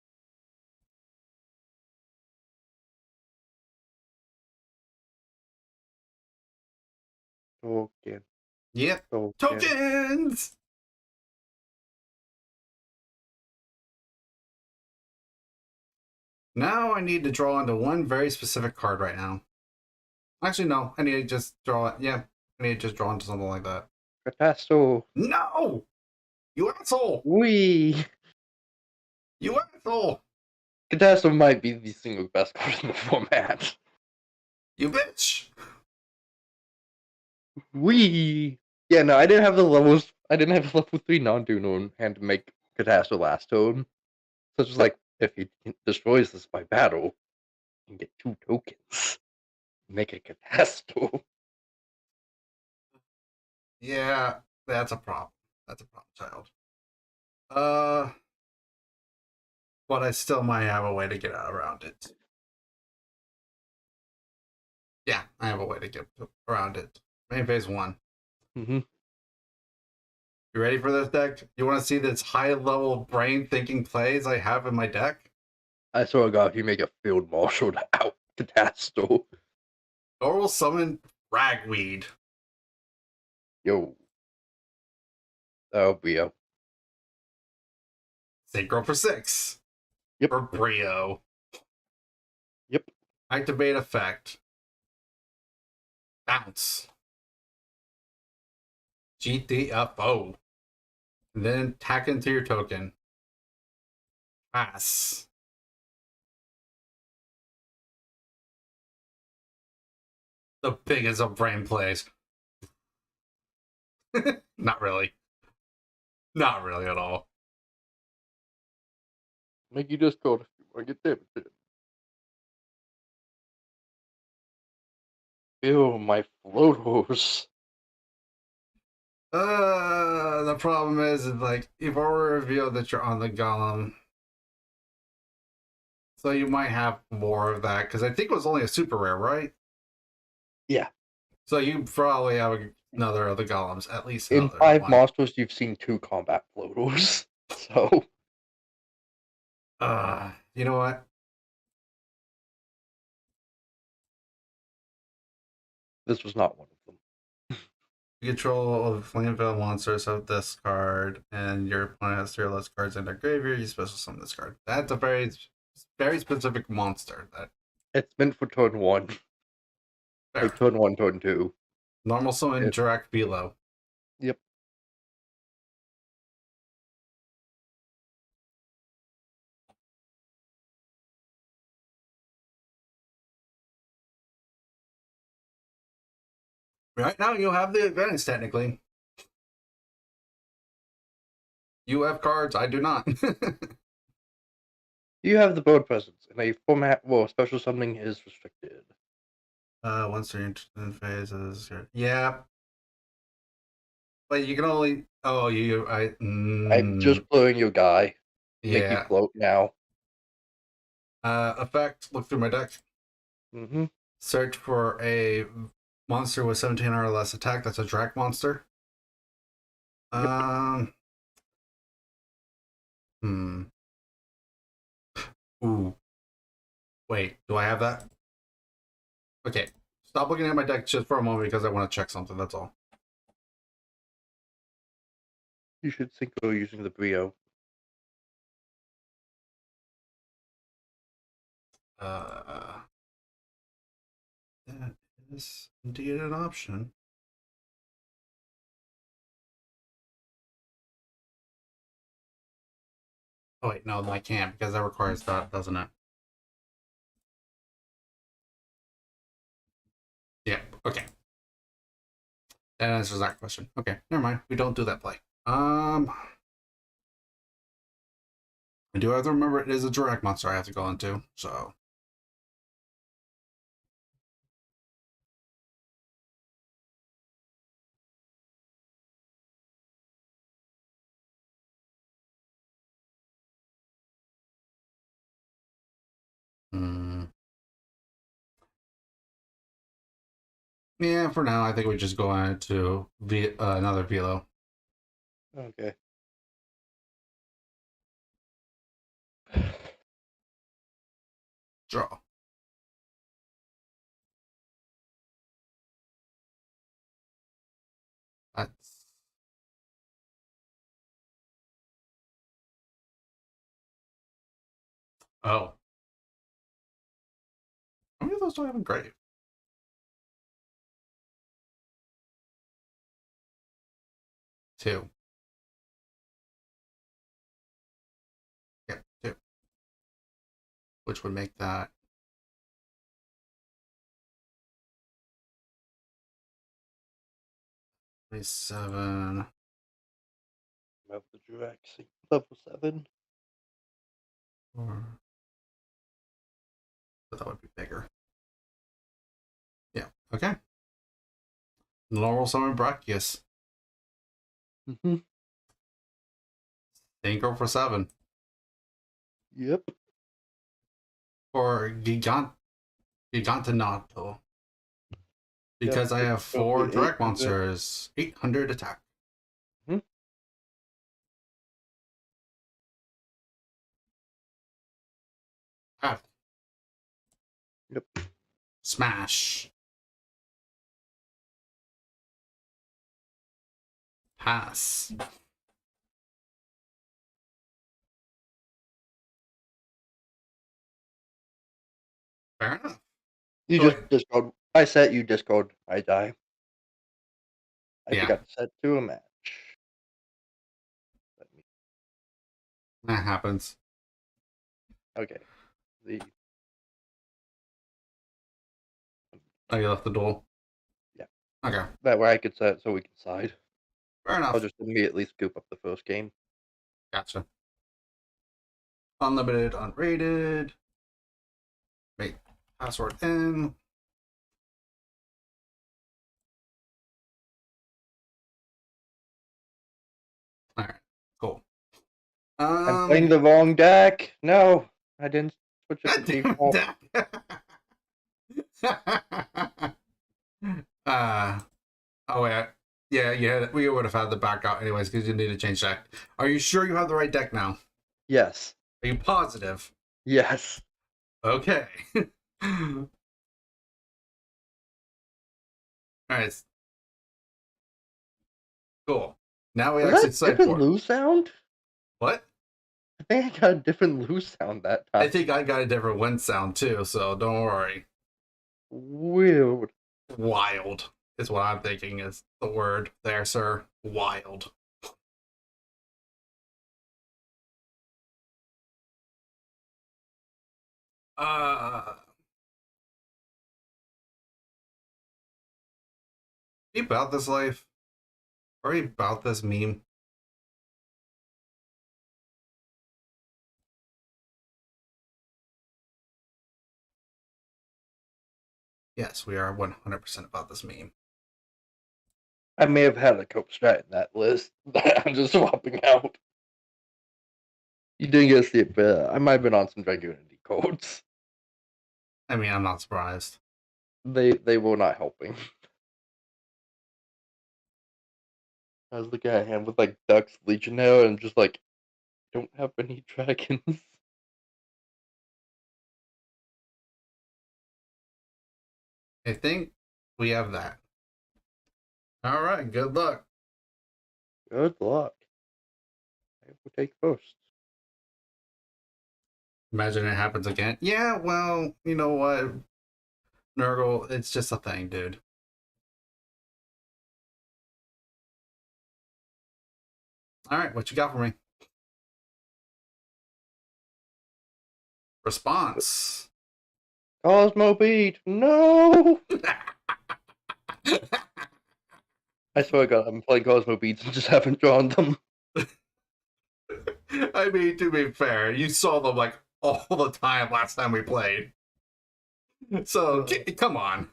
Token. Yep. Token. Tokens! Now I need to draw into one very specific card right now. Actually, no. I need to just draw it. Yeah. I need to just draw into something like that. Catastrophe. No! You asshole! Wee! You asshole! Catastrophe might be the single best card in the format. You bitch! Wee! Yeah, no, I didn't have the levels. I didn't have the level 3 non-Duno in hand to make Catastrophe last turn. So it's just like, if he destroys this by battle, you can get 2 tokens. Make a Catastrophe. Yeah, that's a problem. That's a problem, child. But I still might have a way to get around it. Yeah, I have a way to get around it. Main phase 1. Mm-hmm. You ready for this deck? You want to see this high-level brain thinking plays I have in my deck? I swear to God, if you make a field marshal out Catastrophe. Or will summon Ragweed. Yo. That'll be a. Synchro for 6. Yep. For Brio. Yep. Activate effect. Bounce. GTFO. And then tack into your token. Pass. The biggest of brain plays. Not really. Not really at all. Make you just go if you want to get there. Ew, my floaters. The problem is like you've already revealed that you're on the golem. So you might have more of that, because I think it was only a super rare, right? Yeah. So you probably have another of the golems, at least In another 5 one. monsters, you've seen 2 combat floaters. So. You know what? This was not one of them. You control of flame veil monsters of this card, and your opponent has 3 or less cards in their graveyard. You special summon this card. That's a very, very specific monster. That It's meant for turn 1. fair. Like turn 1, turn 2. Normal summon direct below. Yep. Right now, you have the advantage technically. You have cards. I do not. You have the board presence in a format where special summoning is restricted. Once they're in phases, yeah. But you can only. Oh, I'm just blowing your guy. Yeah. Make you float now. Effect. Look through my deck. Mm-hmm. Search for a monster with 17 or less attack. That's a drag monster. Yep. Ooh. Wait, do I have that? Okay. Stop looking at my deck just for a moment because I want to check something. That's all. You should synchro using the Brio. That is indeed an option. Oh wait, no, I can't because that requires that, doesn't it? Yeah. Okay. That answers that question. Okay, never mind. We don't do that play. I do have to remember it is a direct monster I have to go into, so. Yeah, for now, I think we just go into another velo. Okay. Draw. That's oh. How many of those do I have engraved? Two. Yeah, two. Which would make that 27. About the Jurassic level 7. Or but that would be bigger. Yeah. Okay. Normal summon Brachiosaurus. Mm-hmm. Synchro for 7. Yep. For Gigantanato. Because Yep. I have It's gonna 4 be direct 800. monsters. 800 attack. Hmm. Ah, Yep. smash. Pass. Fair enough. You So just wait, discard. I set, you discard, I die. I yeah, forgot to set to a match. Let me, that happens. okay. The Oh, you left the duel. Yeah. Okay, That way I could set so we can side. fair I'll enough. just immediately scoop up the first game. Gotcha. Unlimited, unrated. Make password in. All right, cool. I'm playing the wrong deck. No, I didn't switch it to God damn default. it. Oh wait, yeah, we would have had the back out anyways because you need to change deck. Are you sure you have the right deck now? Yes. Are you positive? Yes. Okay. All right, cool. Now we Was actually that decide different for lose sound? what? I think I got a different lose sound that I time. think I got a different wind sound too, so don't worry. Weird. Wild is what I'm thinking is the word there, sir. Wild. Uh, you about this life? Are you about this meme? Yes, we are 100% about this meme. I may have had a coach strat in that list that I'm just swapping out. You didn't get to see it, but I might have been on some Dragunity codes. I mean, I'm not surprised. They were not helping. I was looking at him with like Ducks Legionnaire and just like don't have any dragons. I think we have that. All right, good luck. Good luck. I will take first. Imagine it happens again. Yeah, well, you know what, Nurgle, it's just a thing, dude. All right, what you got for me? Response. Cosmo Beat! No! I swear to God, I'm playing Cosmo Beats and just haven't drawn them. I mean, to be fair, you saw them like all the time last time we played. So come on,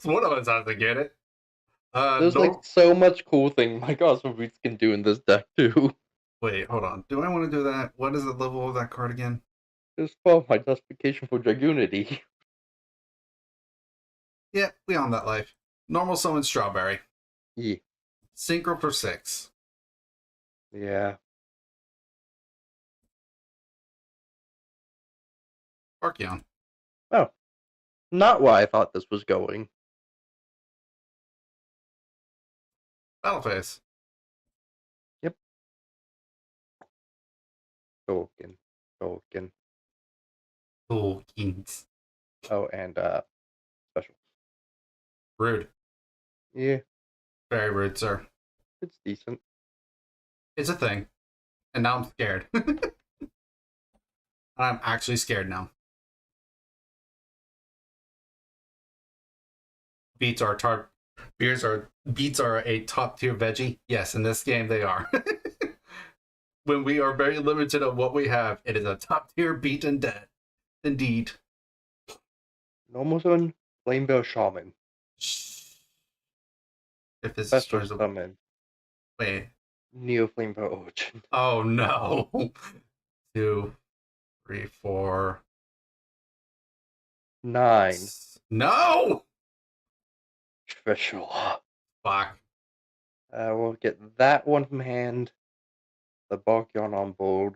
one of us has to get it. There's like No, so much cool thing my Cosmo Beats can do in this deck too. wait, hold on. Do I want to do that? What is the level of that card again? Just follow my justification for Dragunity. Yeah, we on that life. Normal summon Strawberry. Yeah. Synchro for 6. Yeah. Archeon. Oh, not where I thought this was going. Battle phase. Yep. Tolkien. Tolkien. Tolkien's. Oh, and special. Rude. Yeah, Very rude, sir. it's decent. It's a thing. And now I'm scared. I'm actually scared now. Beets are tar- beets are a top tier veggie. Yes, in this game they are. When we are very limited on what we have, it is a top tier beet and dead. Indeed. Normal summon, Flamebear Shaman. If this Special destroys the summon, wait. Neo Flamebear Origin. Oh no. 2, 3, 4. 9. No! Special. Fuck. We'll get that one from hand. The Barkion on board.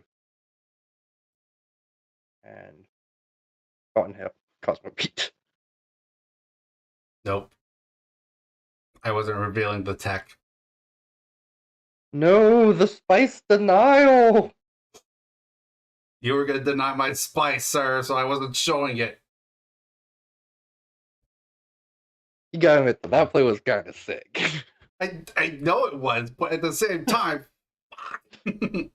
And Cottontail Cosmo Beat. Nope. I wasn't revealing the tech. No, the Spice Denial! You were gonna deny my spice, sir, so I wasn't showing it. You gotta admit, that play was kinda sick. I know it was, but at the same time, That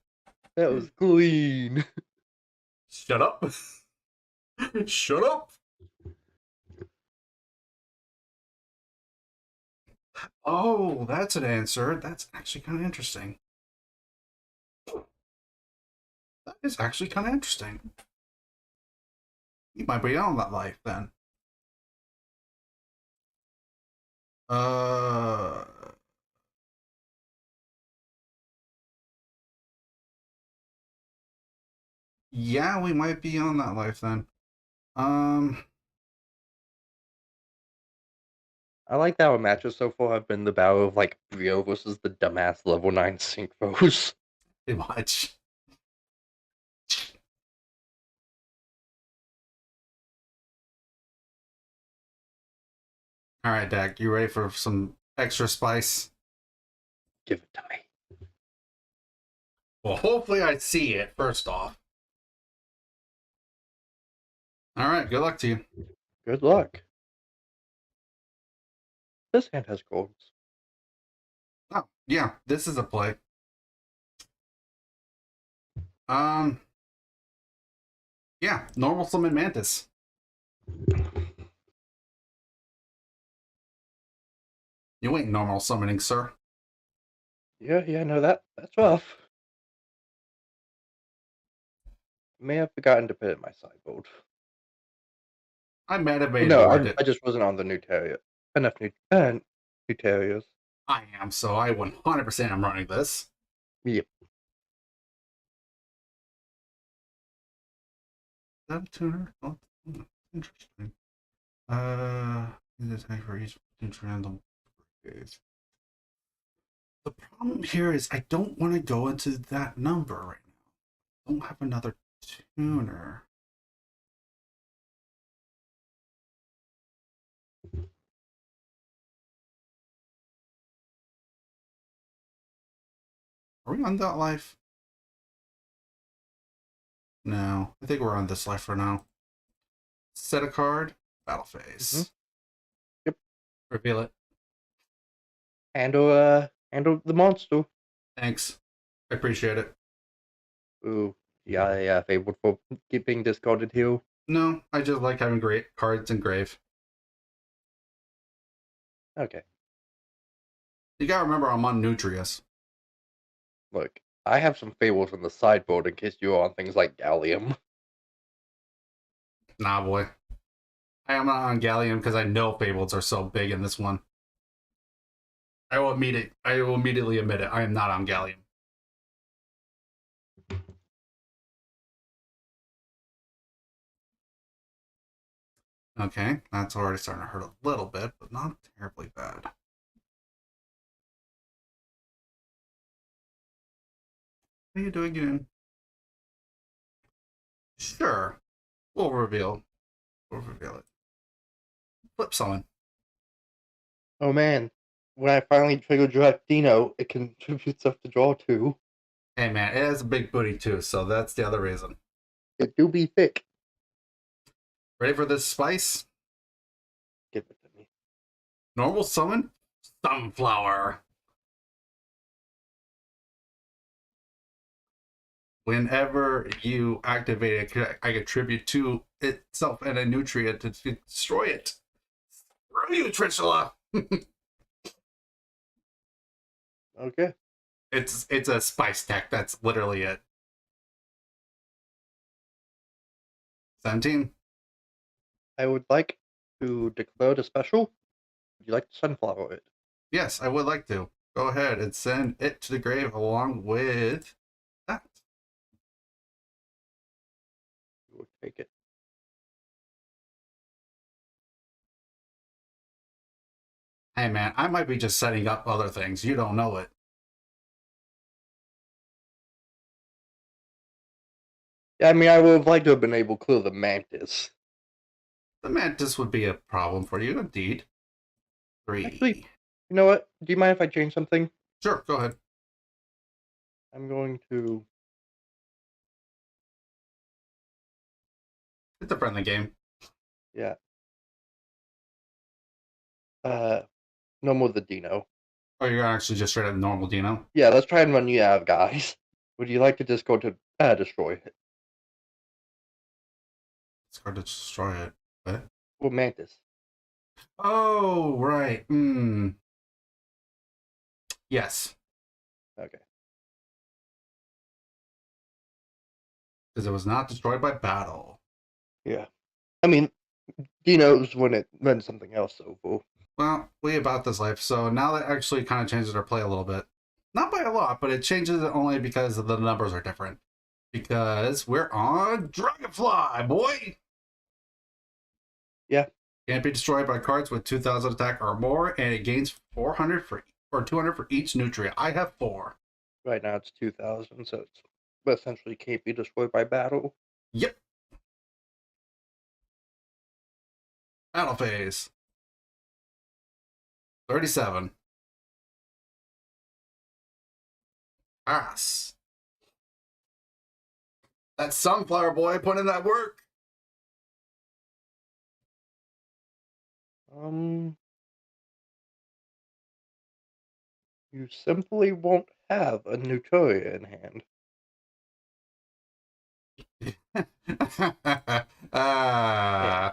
was clean. shut up. Shut up. Oh, that's an answer. That's actually kind of interesting. That is actually kind of interesting. You might be on that life then. Uh, yeah, we might be on that life then. Um, I like that our matches so far have been the battle of like Brio versus the dumbass level 9 Synchros. pretty much. All right, Dak, you ready for some extra spice? Give it to me. Well, hopefully I see it first off. All right, good luck to you. Good luck. This hand has golds. Oh, yeah, this is a play. Um, yeah, normal summon mantis. You ain't normal summoning, sir. Yeah, I know that. That's rough. May have forgotten to put it in my sideboard. I might have Well, made no, board it. I just wasn't on the new terrier. Enough new terriers. I am, so I 100% am running this. Yep. That tuner? Oh, interesting. This attack for each random phase. The problem here is I don't want to go into that number right now. I don't have another tuner. Are we on that life? No, I think we're on this life for now. Set a card, battle phase. Mm-hmm. Yep. Reveal it. Handle the monster. Thanks. I appreciate it. Ooh, yeah, fabled for keeping discarded heal. No, I just like having great cards in grave. Okay. You gotta remember I'm on Nutrius. Look, I have some fables in the sideboard in case you're on things like Gallium. Nah, boy. I am not on Gallium because I know Fables are so big in this one. I will immediately admit it. I am not on Gallium. Okay, that's already starting to hurt a little bit, but not terribly bad. What are you doing again? Sure. We'll reveal. We'll reveal it. Flip summon. Oh man, when I finally trigger direct Dino, it contributes stuff to draw too. Hey man, it has a big booty too, so that's the other reason. It do be thick. Ready for this spice? Give it to me. Normal summon? Sunflower. Whenever you activate it, I contribute to itself and a nutrient to destroy it. Screw you, Trishula! Okay. It's a spice tech, that's literally it. 17. I would like to declare the special. Would you like to sunflower it? Yes, I would like to. Go ahead and send it to the grave along with that. You will take it. Hey man, I might be just setting up other things. You don't know it. Yeah, I mean, I would have liked to have been able to clear the mantis. The mantis would be a problem for you, indeed. 3. Actually, you know what? Do you mind if I change something? Sure, go ahead. I'm going to. It's a friendly game. Yeah. No more the Dino. Oh, you're actually just straight up normal Dino? Yeah, let's try and run you out of guys. Would you like to just go to destroy it? It's hard to destroy it. What? Or mantis? Oh, right. Yes. Okay. Because it was not destroyed by battle. Yeah. I mean, Dino's when something else over. Well, we about this life, so now that actually kind of changes our play a little bit. Not by a lot, but it changes it only because the numbers are different. Because we're on Dragonfly, boy! Yeah. Can't be destroyed by cards with 2,000 attack or more, and it gains 400 for or 200 for each nutrient. I have 4. Right now it's 2,000, so it's essentially can't be destroyed by battle. Yep. Battle phase. 37. Pass. That sunflower boy put in that work. You simply won't have a Nutoria in hand. uh,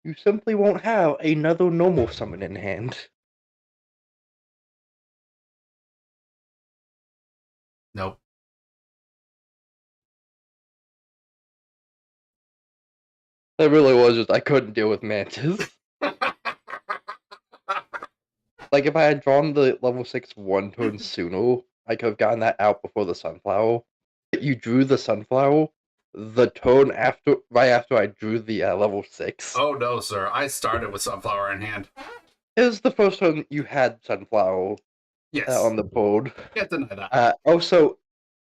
You simply won't have another normal summon in hand. nope. That really was just I couldn't deal with mantis. Like if I had drawn the level 6 one turn sooner, I could have gotten that out before the sunflower. You drew the sunflower the turn after, right after I drew the level 6. Oh no, sir. I started with sunflower in hand. It was the first turn you had sunflower Yes. on the board. Can't deny that. Also,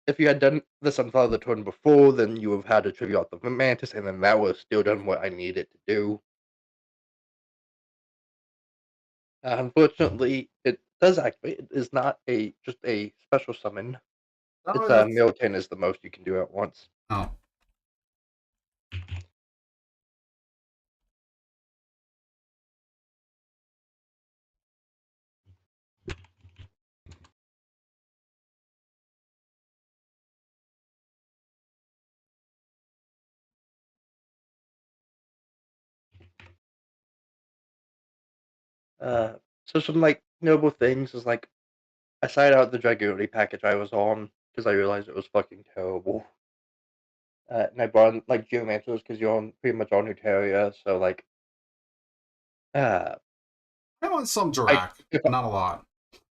if you had done the sunflower the turn before, then you would have had to tribute out the mantis, and then that would have still done what I needed to do. Unfortunately, it does activate. It is not just a special summon. Oh, It's that's... Milton is the most you can do at once. Oh. So some like notable things is like I signed out the Dragoonity package I was on because I realized it was fucking terrible. And I brought in like Geomancers because you're on pretty much on Nuteria, so like I want some I Dirac, if but not a lot.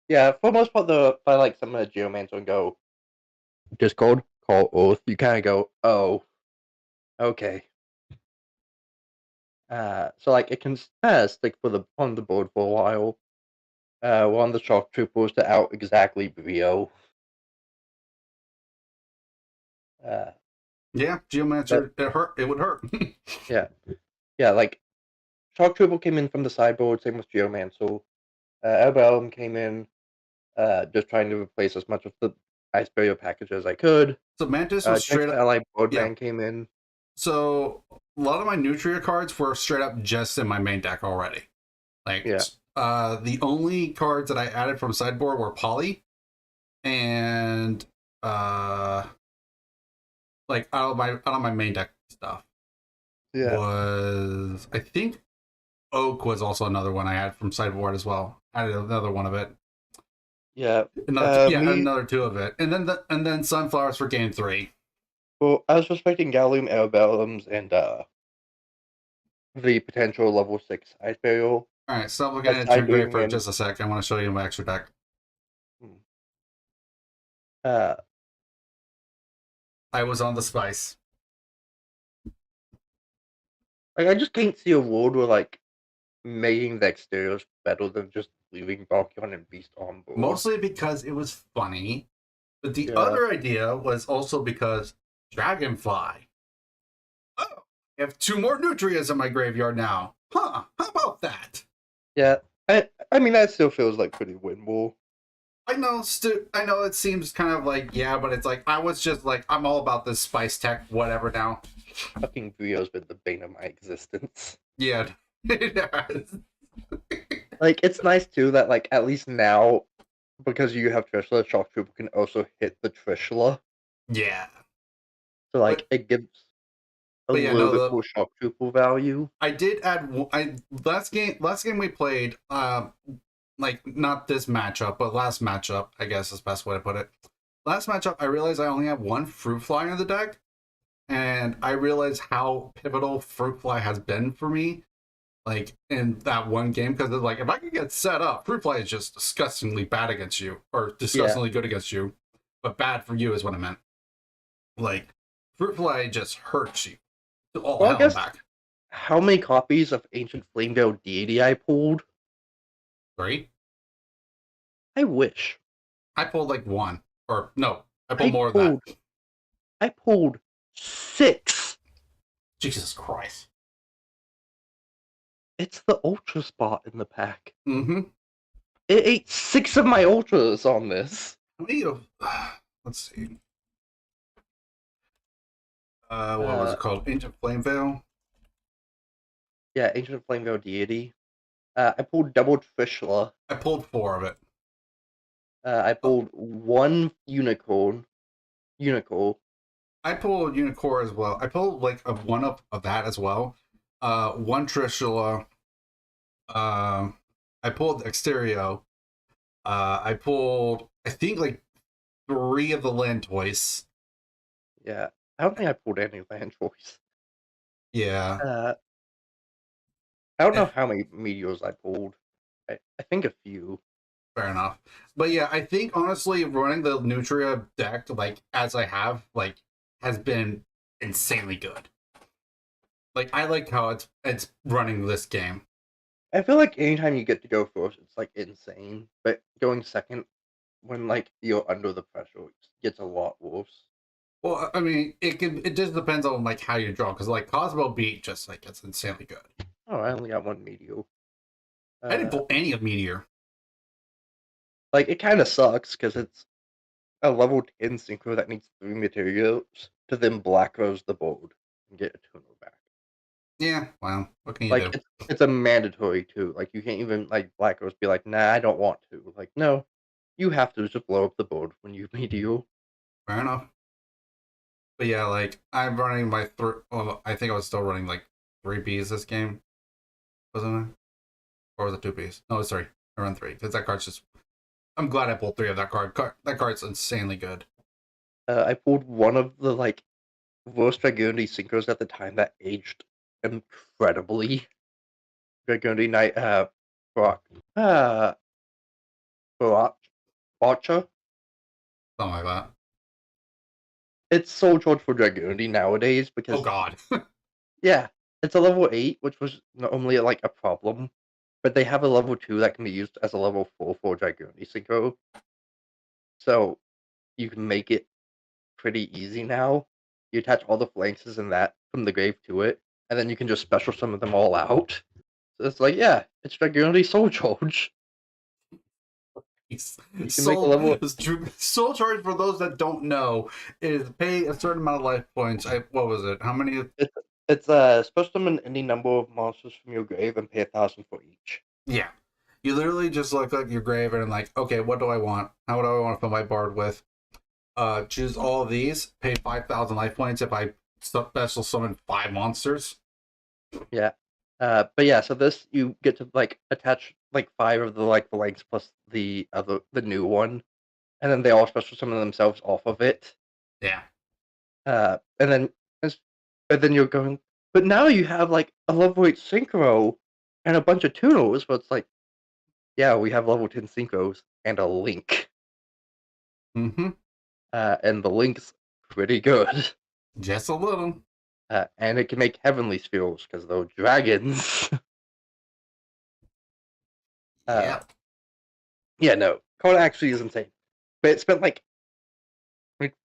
yeah, for the most part, if I like some of the Geomancer and go Discord, call Oath, you kind of go, oh, okay. So like it can stick on the board for a while. We're on the Shock Troopers to out exactly Brio. Yeah, But Geomancer, it hurt. It would hurt. yeah, yeah, like Shock Trooper came in from the sideboard, same with Geomancer. Elbelm came in, just trying to replace as much of the Ice Barrier package as I could. So Mantis was straight Next up. Ally Yeah. Boardman came in. So a lot of my Nutria cards were straight up just in my main deck already. Like, Yeah, the only cards that I added from sideboard were Poly and uh, like out of my main deck stuff yeah, was, I think, Oak was also another one I had from sideboard as well. Added another one of it. yeah. Yeah, Me, another two of it, and then Sunflowers for game 3. well, I was respecting Gallium Elbelms and the potential level 6 Ice Barrier. All right, stop looking at your Aside grave bringing for in, just a sec. I want to show you my extra deck. hmm, uh, I was on the spice. like I just can't see a world where like making the exteriors better than just leaving Valkion and Beast on board. Mostly because it was funny, but the Yeah, other idea was also because Dragonfly. Oh, I have 2 more Nutrias in my graveyard now. Huh, how about that? yeah. I mean that still feels like pretty winnable. I know it seems kind of like, yeah, but it's like, I was just like, I'm all about this spice tech, whatever now. Fucking Brio's been the bane of my existence. Yeah, it has. Like it's nice too that like at least now because you have Trishula, Shock Trooper can also hit the Trishula. Yeah. So like But it gives a yeah, little no, bit more Shock Trooper value. I did add, I last game we played, like, not this matchup, but last matchup, I guess is the best way to put it. Last matchup, I realized I only have 1 Fruit Fly in the deck, and I realized how pivotal Fruit Fly has been for me, like, in that one game, because like, if I can get set up, Fruit Fly is just disgustingly bad against you, or Yeah. disgustingly good against you, but bad for you is what I meant. Like, Fruit Fly just hurts you to all Well, I hell and guess back. how many copies of Ancient Flamevale Deity I pulled? Right? I wish. I pulled like 1, or no, I pulled I more than pulled that. I pulled 6. Jesus Christ. It's the ultra spot in the pack. Mm-hmm. It ate 6 of my ultras on this. How many of, let's see. What was Uh, it called? Ancient Flame Veil? yeah, Ancient Flamevale Deity. I pulled double Trishula. I pulled 4 of it. I Oh, pulled one unicorn. Unicorn. I pulled Unicorn as well. I pulled like one of that as well. One Trishula. I pulled Exterio. I pulled, I think, like 3 of the land toys. Yeah, I don't think I pulled any land choice. Yeah. I don't know Eh, how many meteors I pulled. I think a few. fair enough. But yeah, I think honestly running the Nutria deck, like, as I have, like, has been insanely good. Like, I like how it's running this game. I feel like anytime you get to go first, it's like insane. But going second, when like you're under the pressure, it gets a lot worse. Well, I mean, it just depends on like how you draw, because like Cosmo Beat just like gets insanely good. Oh, I only got one meteor. I didn't Uh, pull any of Meteor. like it kind of sucks because it's a level 10 synchro that needs 3 materials to then black rose the board and get a tuner back. Yeah, well, what can you Like do? it's a mandatory too. Like you can't even like black rose be like, nah, I don't want to. Like no, you have to just blow up the board when you meteor. Fair enough. But yeah, like I'm running my well, I think I was still running like 3 Bs this game, wasn't I? Or was it 2 Bs? No, it's 3. I run 3 because that card's just. I'm glad I pulled 3 of that card. That card's insanely good. I pulled one of the like worst Dragunity synchros at the time that aged incredibly. Dragunity Knight, Brock, uh, Brock, Botcha. Something like that. It's so short for Dragunity nowadays Oh because God. yeah, it's a level 8, which was normally like a problem, but they have a level 2 that can be used as a level 4 for Dragunity synchro, so you can make it pretty easy now. you attach all the phalanxes and that from the grave to it, and then you can just special summon them all out. So it's like, yeah, it's Dragonity Soul Charge. You can make a level. Soul Charge, for those that don't know, is pay a certain amount of life points. What was it? How many? It's special summon any number of monsters from your grave and pay 1,000 for each. Yeah, you literally just look at your grave and like, okay, what do I want? How do I want to fill my bard with? Choose all of these. Pay 5,000 life points if I special summon 5 monsters. Yeah. But yeah, so this you get to like attach like 5 of the like phalanx plus the new one, and then they all special summon themselves off of it. Yeah. And then but then you're going, but now you have like a level 8 synchro and a bunch of tunnels, but it's like, yeah, we have level 10 synchros and a link. Mm-hmm. And the link's pretty good. Just a little. And it can make heavenly spheres because they're dragons. Yeah. Yeah, no, code actually is insane. But it spent like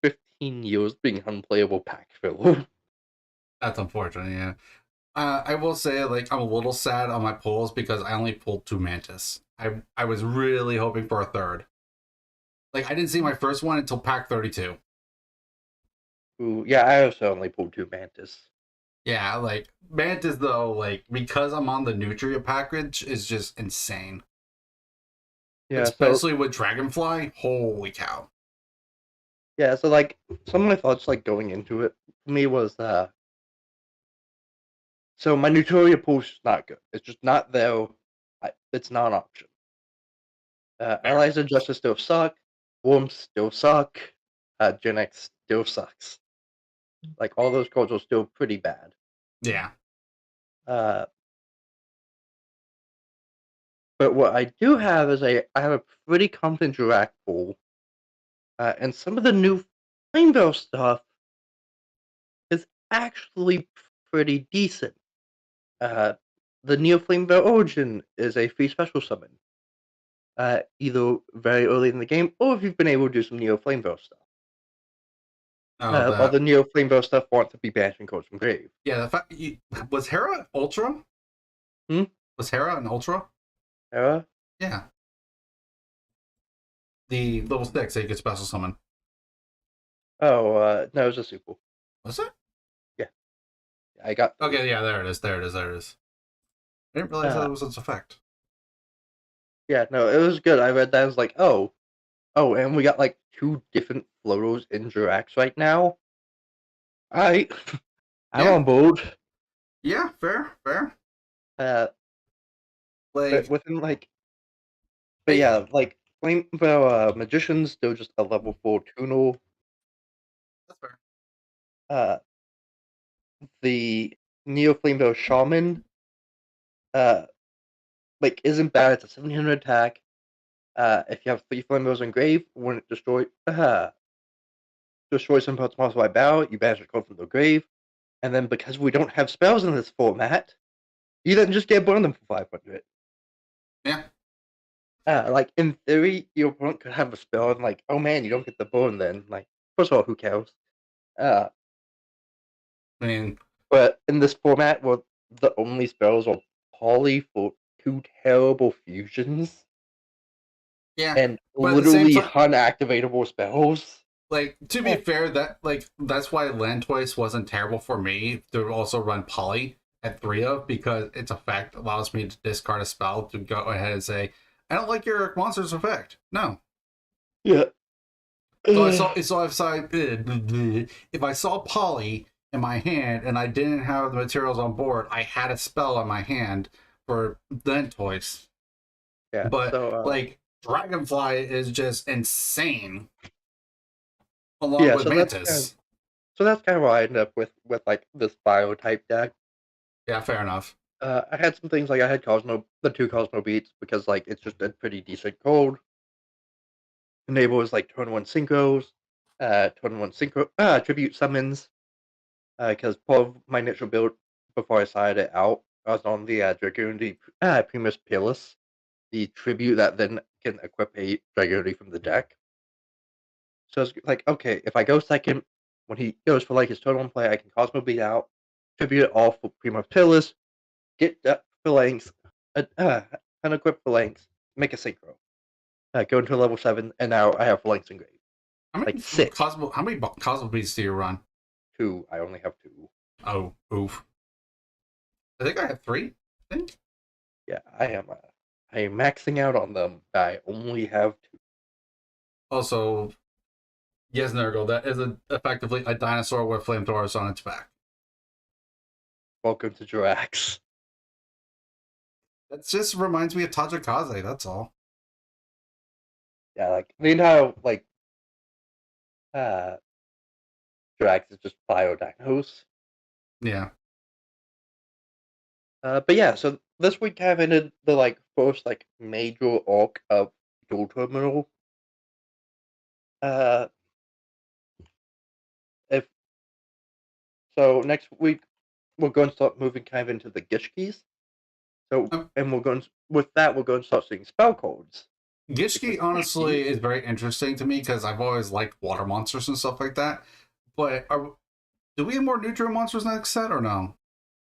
15 years being unplayable pack fill. That's unfortunate, yeah. I will say, like, I'm a little sad on my pulls because I only pulled 2 Mantis. I was really hoping for a third. Like, I didn't see my first one until pack 32. Ooh, yeah, I also only pulled 2 Mantis. Yeah, like, Mantis, though, like, because I'm on the Nutria package, is just insane. Yeah, especially with Dragonfly. Holy cow. Yeah, so like some of my thoughts like going into it for me was so my Nutria pool is not good. It's just not there. It's not an option. Allies of Justice still suck. Worms still suck. Gen X still sucks. Like all those cards are still pretty bad. Yeah. But what I do have is I have a pretty competent Dirac pool. And some of the new Flamevale stuff is actually pretty decent. The Neo Flamevale Origin is a free special summon. Either very early in the game, or if you've been able to do some Neo Flamevale stuff. Oh, While the Neo Flamevale stuff wants to be banishing cards from grave. Yeah, the fact was Hera Ultra? Hmm? Was Hera an Ultra? Hera? Yeah. The level 6 that you could special summon. Oh, no, it was a super. Was it? Yeah. I got. Okay, yeah, there it is. There it is. There it is. I didn't realize that was its effect. Yeah, no, it was good. I read that. I was like, oh, and we got like 2 different floaters in Jirax right now. Alright. I'm on board. Yeah, fair. But within but Hey. yeah, like Flamevale Magician's still just a level 4 tunnel. That's fair. The Neo Flamevale Shaman isn't bad. It's a 1700 attack. If you have 3 Flamevales engraved, when it destroys some parts monster by battle, you banish a card from the grave. And then because we don't have spells in this format, you then just get burn them for 500. Yeah. Like in theory, your opponent could have a spell and like, oh man, you don't get the burn then. Like, first of all, who cares? I mean, But in this format, where the only spells are poly for 2 terrible fusions. yeah. And But at the same literally time, unactivatable spells. like, to be fair, that's why Land Twice wasn't terrible for me to also run Poly at 3 of, because its effect allows me to discard a spell to go ahead and say, I don't like your monster's effect. No. Yeah. So if I saw Poly in my hand and I didn't have the materials on board, I had a spell in my hand for Land Twice. Yeah. But So, like Dragonfly is just insane. Along with Mantis. That's kind of what I ended up with like this bio type deck. Yeah, fair enough. I had some things like I had the 2 Cosmo Beats because like it's just a pretty decent code. Enables like turn 1 synchros, turn 1 synchro tribute summons. Because part of my initial build before I sided it out, I was on the Dragonity Primus Pilus, the tribute that then can equip a Dragonity from the deck. So it's like, okay, if I go second, when he goes for like his totem play, I can Cosmo Beat out, tribute it all for Primo Tillis, get Phalanx, unequip Phalanx, make a synchro. Go into level 7, and now I have Phalanx engraved. How many Like 6. Cosmo beats do you run? 2. I only have 2. Oh, oof. I think I have 3. I think. Yeah, I am maxing out on them. I only have 2. Also, yes, Nurgle, that is effectively a dinosaur with flamethrowers on its back. Welcome to Jirax. That just reminds me of Tajikaze, that's all. Yeah, like the entire like uh Jirax is just biodinos. Yeah. But yeah, so this week kind of ended the like first like major arc of Dual Terminal. Uh, if so, next week we're going to start moving kind of into the Gishkis. So, Um, and we're going to, with that we're going to start seeing spell codes because Gishki, Gishki. honestly, is very interesting to me because I've always liked water monsters and stuff like that. But do we have more neutral monsters next set or no?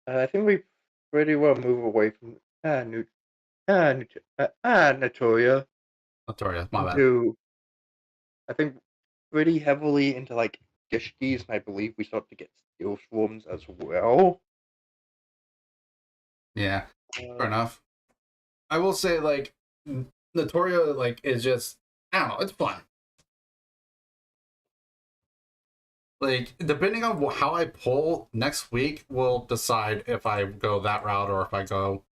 I think we pretty well move away from Notoria Notorious, my bad. into I think pretty heavily into like Gishkis, and I believe we start to get Steel Swarms as well. Yeah, fair Uh, enough. I will say, like, Notoria, like, is just, I don't know, it's fun. Like, depending on how I pull next week will decide if I go that route or if I go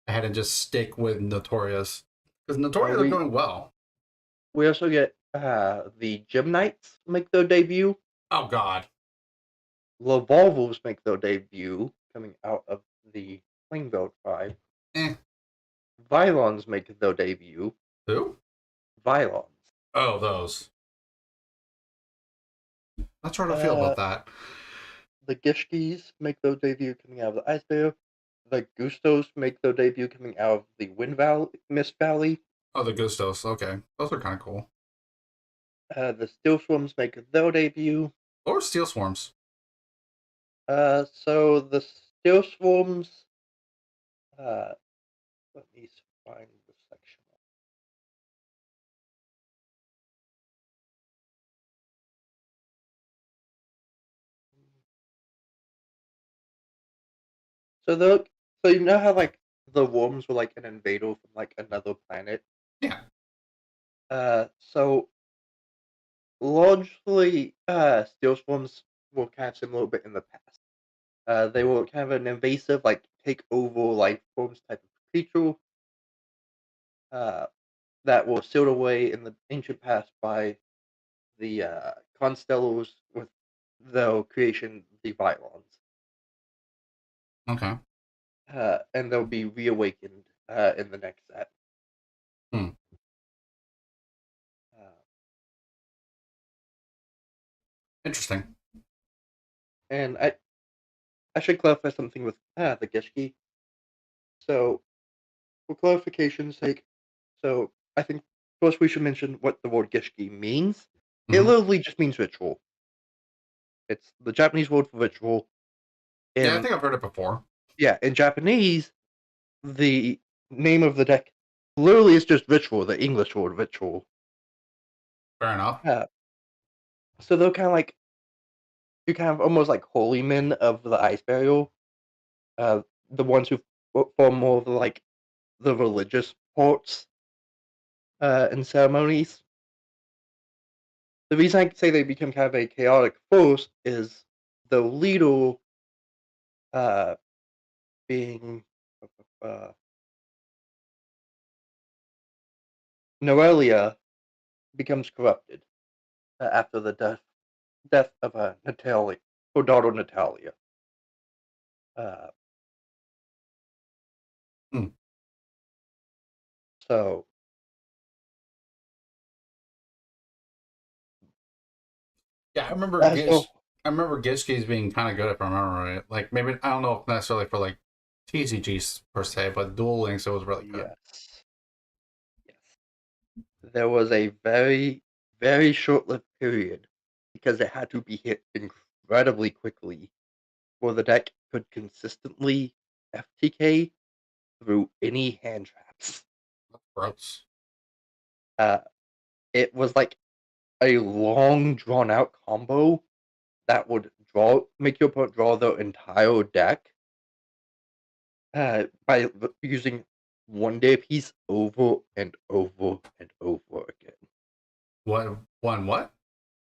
ahead and just stick with Notorious. Because Notorious are we going well. we also get the Gym Knights make their debut. Oh, God. Lavolvos make their debut coming out of the Plainville tribe. Eh. Vylons make their debut. Who? Vylons. Oh, those. Not sure how to feel Uh, about that. the Gishkis make their debut coming out of the Ice Bear. The Gustos make their debut coming out of the Wind Valley, Mist Valley. Oh, the Gustos. Okay. Those are kind of cool. The Steel Swarms make their debut. Or Steel Swarms. So the Steel Swarms. Uh, let me find the section. So the so you know how like the worms were like an invader from like another planet. Yeah. So largely, Steel Swarms were kind of similar, but in the past. They were kind of an invasive, like take over life forms type of creature. Uh, that were sealed away in the ancient past by the Constellars with their creation, the Vylons. Okay. And they'll be reawakened in the next set. Hmm. Uh, Interesting. and I should clarify something with the Gishki. So, for clarification's sake, so I think first we should mention what the word Gishki means. It Mm-hmm. literally just means ritual. It's the Japanese word for ritual. Yeah, I In think I've heard it before. Yeah, in Japanese, the name of the deck literally is just ritual, the English word ritual. Fair enough. Uh, so they're kind of like you're kind of almost like holy men of the ice burial. The ones who form more of the, like the religious parts and ceremonies. The reason I say they become kind of a chaotic force is the leader uh, being uh, Noelia becomes corrupted after the death of Natalia, her daughter Natalia. Uh, Hmm. so Yeah, I remember uh, so I remember Gishki's being kind of good if I remember right. Like maybe I don't know if necessarily for like TCGs per se, but Duel Links it was really good. yes, yes, there was a very short-lived period because it had to be hit incredibly quickly, where the deck could consistently FTK through any hand traps. Gross. Uh, it was like a long, drawn out combo that would make your opponent draw the entire deck by using 1 day piece over and over and over again. What?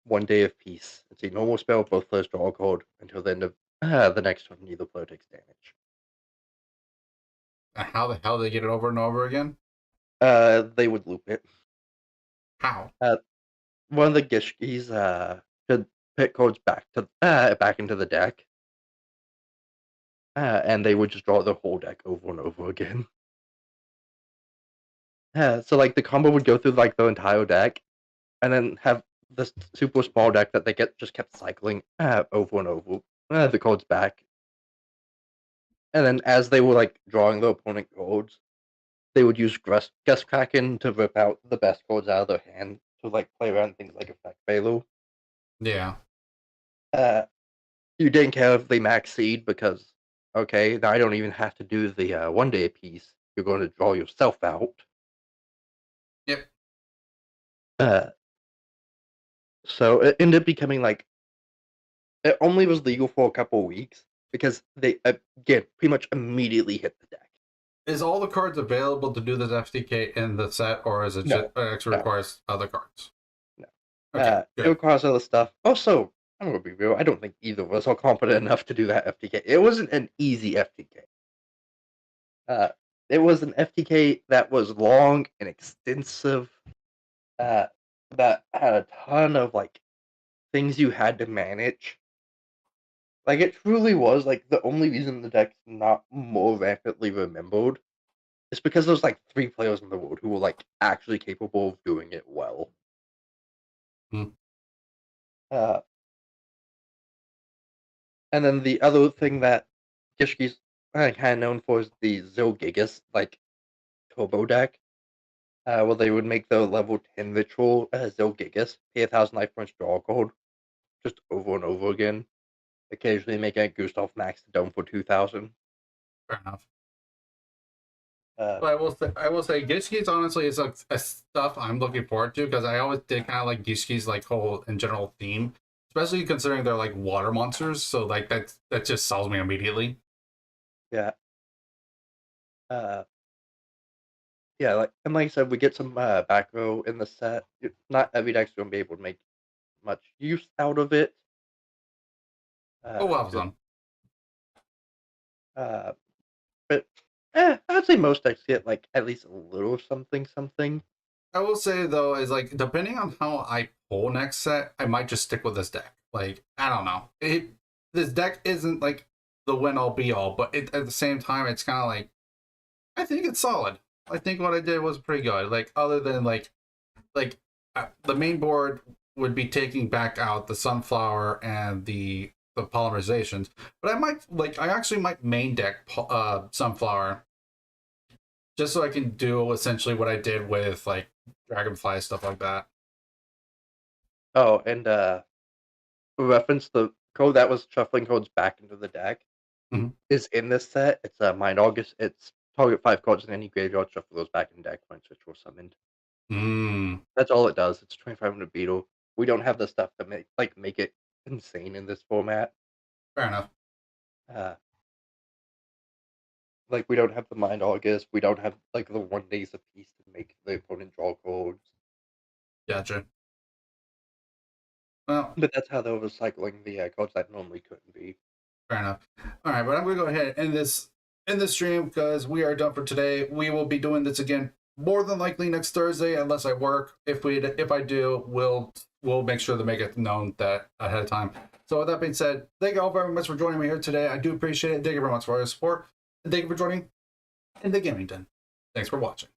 1 day of peace. It's a normal spell, both players draw a card until the end of the next turn, neither player takes damage. How the hell they get it over and over again? They would loop it. How? One of the Gishkis should put cards back into the deck, and they would just draw the whole deck over and over again. So like the combo would go through like the entire deck, and then have this super small deck that they just kept cycling over and over. The cards back, and then as they were like drawing the opponent cards, they would use Gust Kraken to rip out the best cards out of their hand to like play around things like Effect Velo. Yeah. Uh, you didn't care if they max seed because okay, now I don't even have to do the 1 day piece. You're going to draw yourself out. Yep. Uh, so it ended up becoming like it only was legal for a couple of weeks because they again pretty much immediately hit the deck. Is all the cards available to do this FTK in the set, or is it just No, actually no, requires other cards? no. Okay, It good. requires other stuff. Also, I'm gonna be real. I don't think either of us are confident enough to do that FTK. It wasn't an easy FTK. Uh, it was an FTK that was long and extensive. Uh, that had a ton of like things you had to manage. Like it truly was like the only reason the deck's not more rapidly remembered is because there's like 3 players in the world who were like actually capable of doing it well. Hmm. Uh, and then the other thing that Gishki's kind of known for is the Zilgigas like turbo deck, where they would make the level 10 ritual Zilgigas, pay 1,000 life points, draw a card, just over and over again. Occasionally making a Gustav Max the dome for 2,000. Fair enough. Uh, But I will say, Gishki's honestly is like a stuff I'm looking forward to because I always did kind of like Gishki's like whole in general theme, especially considering they're like water monsters. So like that just sells me immediately. yeah. Uh, yeah, like I said, we get some back row in the set. Not every deck's gonna be able to make much use out of it. Oh, well Just done. uh, but I'd say most decks get like at least a little something something. I will say though, is like depending on how I pull next set, I might just stick with this deck. Like I don't know, this deck isn't like the win all be all, but at the same time, it's kind of like I think it's solid. I think what I did was pretty good. Like other than the main board would be taking back out the sunflower and the polymerizations, but I actually might main deck sunflower just so I can do essentially what I did with like dragonfly stuff like that. Oh, and reference the code that was shuffling codes back into the deck Mhm. is in this set. It's a Mind August. It's target 5 cards in any graveyard, shuffle those back in deck when ritual summoned. Mm, That's all it does. It's 2,500 beetle. We don't have the stuff to make it insane in this format. fair enough. Uh, like we don't have the Mind August. We don't have like the 1 days of peace to make the opponent draw cards. Gotcha. Well, But that's how they're recycling the cards that normally couldn't be. fair enough. All right, but I'm gonna go ahead and end this stream because we are done for today. We will be doing this again more than likely next Thursday, unless I work. If I do, we'll make sure to make it known that ahead of time. So with that being said, thank you all very much for joining me here today. I do appreciate it. Thank you very much for your support, and thank you for joining in the gaming den. Thanks for watching.